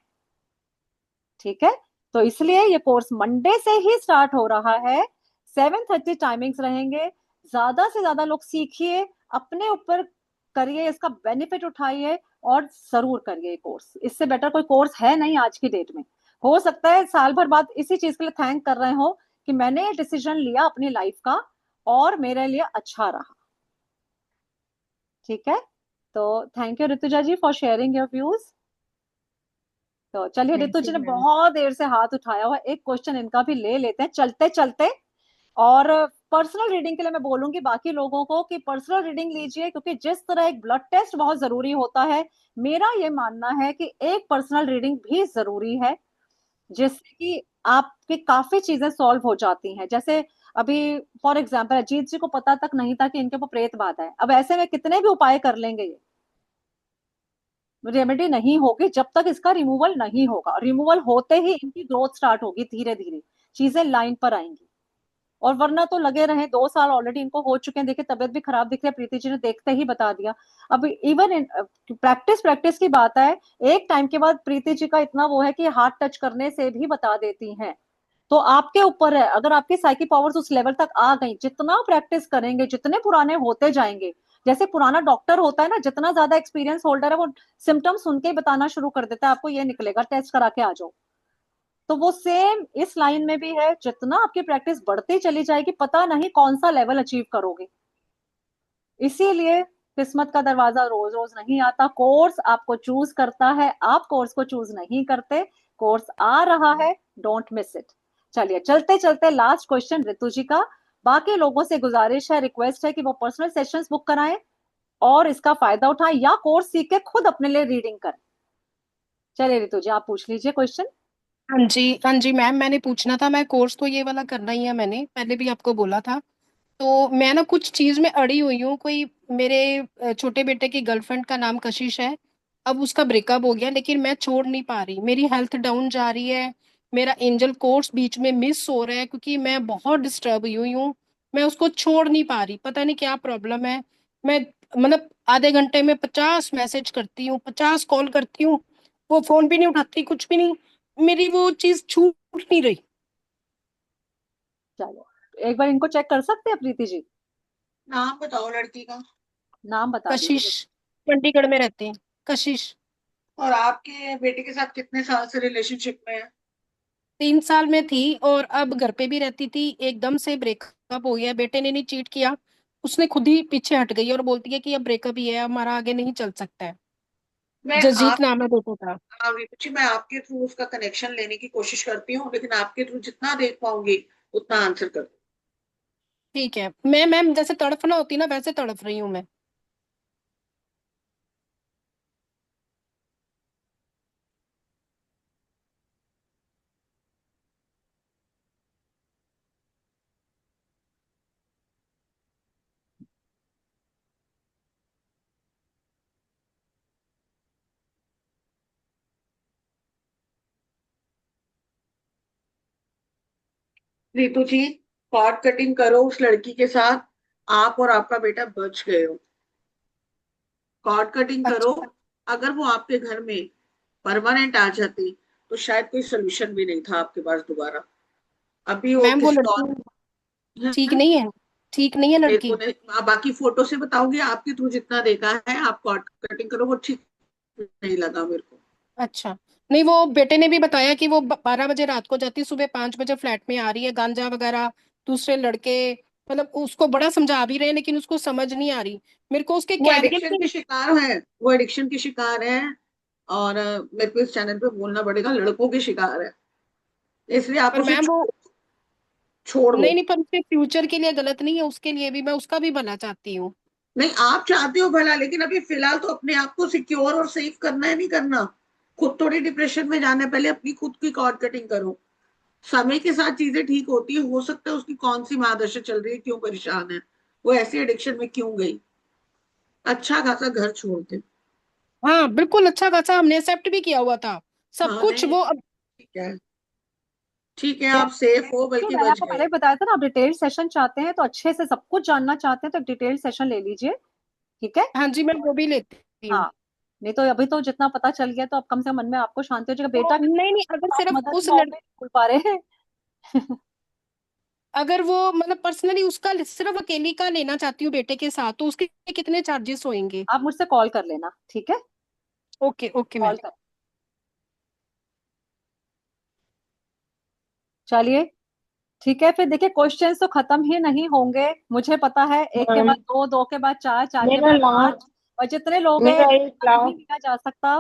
ठीक है। तो इसलिए ये कोर्स मंडे से ही स्टार्ट हो रहा है। 7:30 टाइमिंग्स रहेंगे। ज्यादा से ज्यादा लोग सीखिए, अपने ऊपर करिए, इसका बेनिफिट उठाइए, और जरूर करिए कोर्स। इससे बेटर कोई कोर्स है नहीं आज की डेट में। हो सकता है साल भर बाद इसी चीज के लिए थैंक कर रहे हो कि मैंने डिसीजन लिया अपनी लाइफ का और मेरे लिए अच्छा रहा। ठीक है। तो thank you Rituja ji for sharing your views. तो चलिए, थैंक ऋतु जी यू ने मैम। बहुत देर से हाथ उठाया हुआ, एक क्वेश्चन इनका भी ले लेते हैं चलते चलते। और पर्सनल रीडिंग के लिए मैं बोलूंगी बाकी लोगों को कि पर्सनल रीडिंग लीजिए, क्योंकि जिस तरह एक ब्लड टेस्ट बहुत जरूरी होता है, मेरा ये मानना है कि एक पर्सनल रीडिंग भी जरूरी है, जिससे कि आपकी काफी चीजें सॉल्व हो जाती हैं। जैसे अभी फॉर एग्जाम्पल अजीत जी को पता तक नहीं था कि इनके ऊपर प्रेत बाधा है। अब ऐसे में कितने भी उपाय कर लेंगे, ये रेमेडी नहीं होगी जब तक इसका रिमूवल नहीं होगा। रिमूवल होते ही इनकी ग्रोथ स्टार्ट होगी, धीरे धीरे चीजें लाइन पर आएंगी। और वरना तो लगे रहे, 2 साल ऑलरेडी इनको हो चुके हैं, देखिए तबियत भी खराब दिख रही है, प्रीति जी ने देखते ही बता दिया। अब इवन प्रैक्टिस प्रैक्टिस की बात है, एक टाइम के बाद प्रीति जी का इतना वो है कि हाथ टच करने से भी बता देती हैं। तो आपके ऊपर है, अगर आपकी साइकी पावर्स उस लेवल तक आ गई, जितना प्रैक्टिस करेंगे, जितने पुराने होते जाएंगे, जैसे पुराना डॉक्टर होता है ना, जितना ज्यादा एक्सपीरियंस होल्डर है, वो सिम्टम्स सुन के ही बताना शुरू कर देता है, आपको ये निकलेगा, टेस्ट करा के आ जाओ। तो वो सेम इस लाइन में भी है, जितना आपकी प्रैक्टिस बढ़ती चली जाएगी, पता नहीं कौन सा लेवल अचीव करोगे। इसीलिए किस्मत का दरवाजा रोज रोज नहीं आता, कोर्स आपको चूज करता है, आप कोर्स को चूज नहीं करते। कोर्स आ रहा है, डोंट मिस इट। चलिए चलते चलते लास्ट क्वेश्चन ऋतु जी का। बाकी लोगों से गुजारिश है, रिक्वेस्ट है कि वो पर्सनल सेशंस बुक कराएं और इसका फायदा उठाएं, या कोर्स सीख के खुद अपने लिए रीडिंग करें। चलिए ऋतु जी, आप पूछ लीजिए क्वेश्चन। हाँ जी मैम, मैंने पूछना था। मैं कोर्स तो ये वाला करना ही है, मैंने पहले भी आपको बोला था। तो मैं ना कुछ चीज में अड़ी हुई हूँ। कोई मेरे छोटे बेटे की गर्लफ्रेंड का नाम कशिश है। अब उसका ब्रेकअप हो गया, लेकिन मैं छोड़ नहीं पा रही। मेरी हेल्थ डाउन जा रही है। मेरा एंजल कोर्स बीच में मिस हो रहा है क्योंकि मैं बहुत डिस्टर्ब हुई हूँ। मैं उसको छोड़ नहीं पा रही, पता नहीं क्या प्रॉब्लम है। मैं मतलब आधे घंटे में 50 मैसेज करती हूँ, 50 कॉल करती हूँ, वो फोन भी नहीं उठाती, कुछ भी नहीं। मेरी वो चीज छूट नहीं रही। चलो, एक बार इनको चेक कर सकते हैं प्रीति जी? नाम बताओ लड़की का। नाम बता कशिश, दीजिए। चंडीगढ़ में रहते हैं। कशिश। और आपके बेटे के साथ कितने साल से रिलेशनशिप में है? 3 साल में थी और अब घर पे भी रहती थी। एकदम से ब्रेकअप हो गया। बेटे ने नहीं चीट किया, उसने खुद ही पीछे हट गई और बोलती है कि अब ब्रेकअप ही है, हमारा आगे नहीं चल सकता है। मैं जसजीत आप नाम है बेटे का। हाँ, रीतू जी, मैं आपके थ्रू उसका कनेक्शन लेने की कोशिश करती हूँ, लेकिन आपके थ्रू जितना देख पाऊंगी उतना आंसर कर। ठीक है, मैं मैम जैसे तड़फना होती ना वैसे तड़फ रही हूँ मैं। रीतू जी, कॉर्ड कटिंग करो उस लड़की के साथ, आप और आपका बेटा बच गए हो। कॉर्ड कटिंग करो। अच्छा अगर वो आपके घर में परमानेंट आ जाती तो शायद कोई सोल्यूशन भी नहीं था आपके पास दोबारा। अभी वो मैम, वो किसी लड़की और ठीक है। नहीं है, ठीक नहीं है मेरे को लड़की। नहीं, बाकी फोटो से बताऊंगी, आपके थ्रू जितना देखा है, आप कॉर्ड कटिंग करो, वो ठीक नहीं लगा मेरे को। अच्छा, नहीं वो बेटे ने भी बताया कि वो 12 बजे रात को जाती है, सुबह 5 बजे फ्लैट में आ रही है, गांजा वगैरह, दूसरे लड़के, मतलब उसको बड़ा समझा भी रहे हैं लेकिन उसको समझ नहीं आ रही। मेरे को उसके वो कैरियर एडिक्शन की के। शिकार है, वो एडिक्शन की शिकार है। और मेरे को इस चैनल पे बोलना पड़ेगा, लड़कों की शिकार है, इसलिए आप पर उसे मैम वो, छोड़ दो। नहीं नहीं, पर उसके फ्यूचर के लिए गलत नहीं है, उसके लिए भी मैं उसका भी भला चाहती हूँ। नहीं, आप चाहते हो भला, लेकिन अभी फिलहाल तो अपने आप को सिक्योर और सेफ करना है, नहीं करना। खुद थोड़ी डिप्रेशन में जाना है, पहले अपनी खुद की कॉर्ड कटिंग करो। समय के साथ चीजें ठीक होती है, हो सकता है उसकी कौन सी मादशा चल रही है, क्यों परेशान है, वो ऐसी एडिक्शन में क्यों गई। अच्छा खासा घर छोड़ दे। हाँ बिल्कुल, अच्छा खासा हमने एक्सेप्ट भी किया हुआ था सब हाँ, कुछ नहीं, वो अब। ठीक है, ठीक है, आप सेफ हो, तो बल्कि मैंने बच आपको पहले गए। ही बताया था ना, आप डिटेल सेशन चाहते हैं तो अच्छे से सब कुछ जानना चाहते हैं तो एक डिटेल सेशन ले लीजिए। ठीक है। हाँ जी, मैं वो भी लेती हूँ। हाँ, नहीं तो अभी तो जितना पता चल गया तो अब कम से कम मन में आपको शांति हो जाएगा, तो बेटा नहीं नहीं, अगर आप सिर्फ मदद उस लॉ में बोल पा रहे हैं। अगर वो मतलब पर्सनली उसका सिर्फ अकेली का लेना चाहती हूँ बेटे के साथ, तो उसके कितने चार्जेस होंगे? आप मुझसे कॉल कर लेना, ठीक है। Okay okay ma'am. कॉल कर, चलिए ठीक है। फिर देखिए, क्वेश्चंस तो खत्म ही नहीं होंगे, मुझे पता है। एक के मैम, बाद दो, दो के बाद चार, चार के मेरा बाद पांच, लास्ट और जितने लोग हैं मेरा एक नहीं लास्ट लिया जा सकता।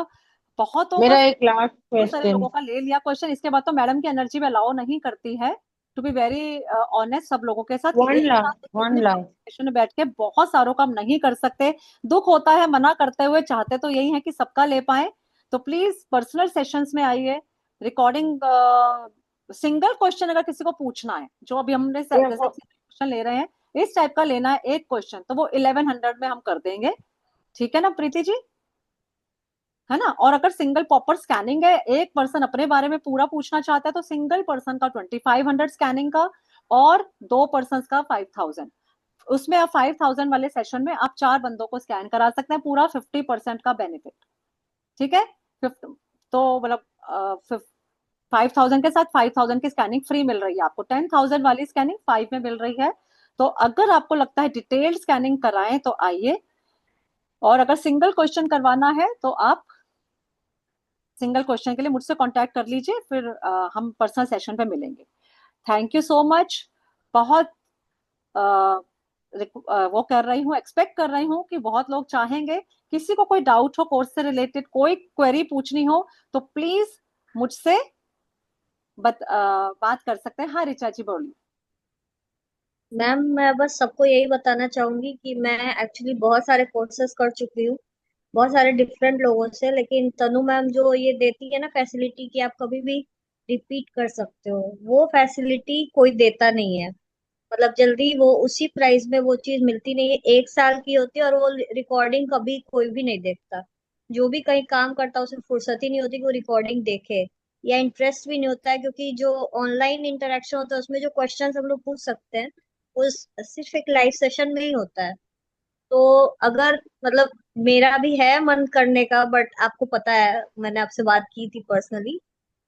बहुतों का, मेरा एक लास्ट बहुत सारे क्वेश्चन। लोगों का ले लिया क्वेश्चन, इसके बाद तो मैडम की एनर्जी में अलाउ नहीं करती है टू बी वेरी ऑनेस्ट सब लोगों के साथ, कि वन एक लाख साथ इतने वन बड़े लाख सेशन में बैठ के बहुत सारों का हम नहीं कर सकते। दुख होता है मना करते हुए, चाहते तो यही है कि सबका ले पाए। तो प्लीज पर्सनल सेशंस में आइए। रिकॉर्डिंग, सिंगल क्वेश्चन अगर किसी को पूछना है, जो अभी हमने ये जैसे वो क्वेश्चन ले रहे हैं, इस टाइप का लेना है एक क्वेश्चन, तो वो 1100 में हम कर देंगे। ठीक है ना प्रीति जी, है ना। और अगर सिंगल प्रॉपर स्कैनिंग है, एक पर्सन अपने बारे में पूरा पूछना चाहता है, तो सिंगल पर्सन का 2500 स्कैनिंग का, और दो पर्सन का 5000। उसमें आप 5000 वाले सेशन में आप चार बंदों को स्कैन करा सकते हैं, पूरा 50% का बेनिफिट। ठीक है। 50, तो मतलब 5000 के साथ 5000 की स्कैनिंग फ्री मिल रही है आपको, 10,000 वाली स्कैनिंग 5 में मिल रही है। तो अगर आपको लगता है डिटेल्ड स्कैनिंग कराएं तो आइए, और अगर सिंगल क्वेश्चन करवाना है तो आप सिंगल क्वेश्चन के लिए मुझसे कांटेक्ट कर लीजिए, फिर हम पर्सनल सेशन पे मिलेंगे। Thank you so much. बहुत अ, वो कर रही हूँ, एक्सपेक्ट कर रही हूँ कि बहुत लोग चाहेंगे। किसी को कोई डाउट हो कोर्स से रिलेटेड, कोई क्वेरी पूछनी हो, तो प्लीज मुझसे बात कर सकते हैं। हाँ रिचा जी बोलिए। मैम, मैं बस सबको यही बताना चाहूंगी कि मैं एक्चुअली बहुत सारे कोर्सेज कर चुकी हूँ, बहुत सारे डिफरेंट लोगों से, लेकिन तनु मैम जो ये देती है ना फैसिलिटी कि आप कभी भी रिपीट कर सकते हो, वो फैसिलिटी कोई देता नहीं है। मतलब जल्दी वो उसी प्राइस में वो चीज मिलती नहीं है, 1 साल की होती है और वो रिकॉर्डिंग कभी कोई भी नहीं देखता। जो भी कहीं काम करता है उसे फुर्सत ही नहीं होती कि वो रिकॉर्डिंग देखे, या इंटरेस्ट भी नहीं होता है, क्योंकि जो ऑनलाइन इंटरेक्शन होता है उसमें जो क्वेश्चन हम लोग पूछ सकते हैं वो सिर्फ एक लाइव सेशन में ही होता है। तो अगर मतलब मेरा भी है मन करने का, बट आपको पता है मैंने आपसे बात की थी पर्सनली,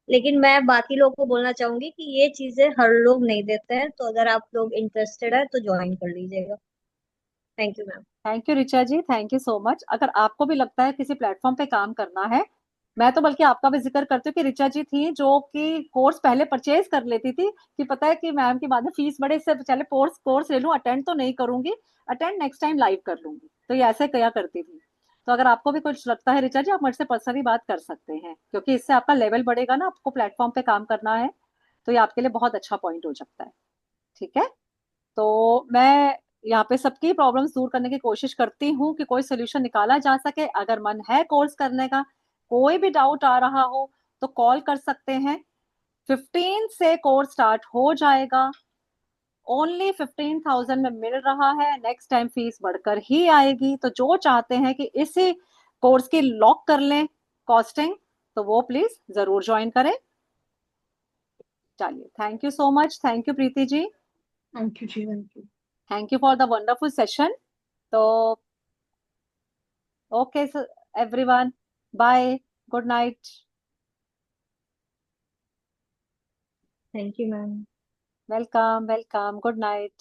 लेकिन मैं बाकी लोगों को बोलना चाहूंगी कि ये चीजें हर लोग नहीं देते हैं, तो अगर आप लोग इंटरेस्टेड है तो ज्वाइन कर लीजिएगा। Thank you ma'am. Thank you Richa ji, thank you so much. अगर आपको भी लगता है किसी प्लेटफॉर्म पे काम करना है, मैं तो बल्कि आपका भी जिक्र करती हूँ कि रिचा जी थी जो कि कोर्स पहले परचेज कर लेती थी, कि पता है कि मैम की बाद में फीस बढ़े, इससे पहले कोर्स कोर्स ले लूँ, अटेंड तो नहीं करूंगी, अटेंड नेक्स्ट टाइम लाइव कर लूंगी, तो ये ऐसे क्या करती थी। तो अगर आपको भी कुछ लगता है रिचा जी, आप मुझसे पर्सनली बात कर सकते हैं, क्योंकि इससे आपका लेवल बढ़ेगा ना, आपको प्लेटफॉर्म पे काम करना है, तो ये आपके लिए बहुत अच्छा पॉइंट हो सकता है। ठीक है। तो मैं यहाँ पे सबकी प्रॉब्लम्स दूर करने की कोशिश करती हूँ कि कोई सोल्यूशन निकाला जा सके। अगर मन है कोर्स करने का, कोई भी डाउट आ रहा हो, तो कॉल कर सकते हैं। 15 से कोर्स स्टार्ट हो जाएगा, ओनली 15,000 में मिल रहा है, नेक्स्ट टाइम फीस बढ़कर ही आएगी। तो जो चाहते हैं कि इसी कोर्स की लॉक कर लें कॉस्टिंग, तो वो प्लीज जरूर ज्वाइन करें। चलिए, thank you so much, thank you Preeti ji, thank you ji, thank you. Thank you for the wonderful session. तो okay everyone, bye, good night. Thank you ma'am. Welcome welcome, good night.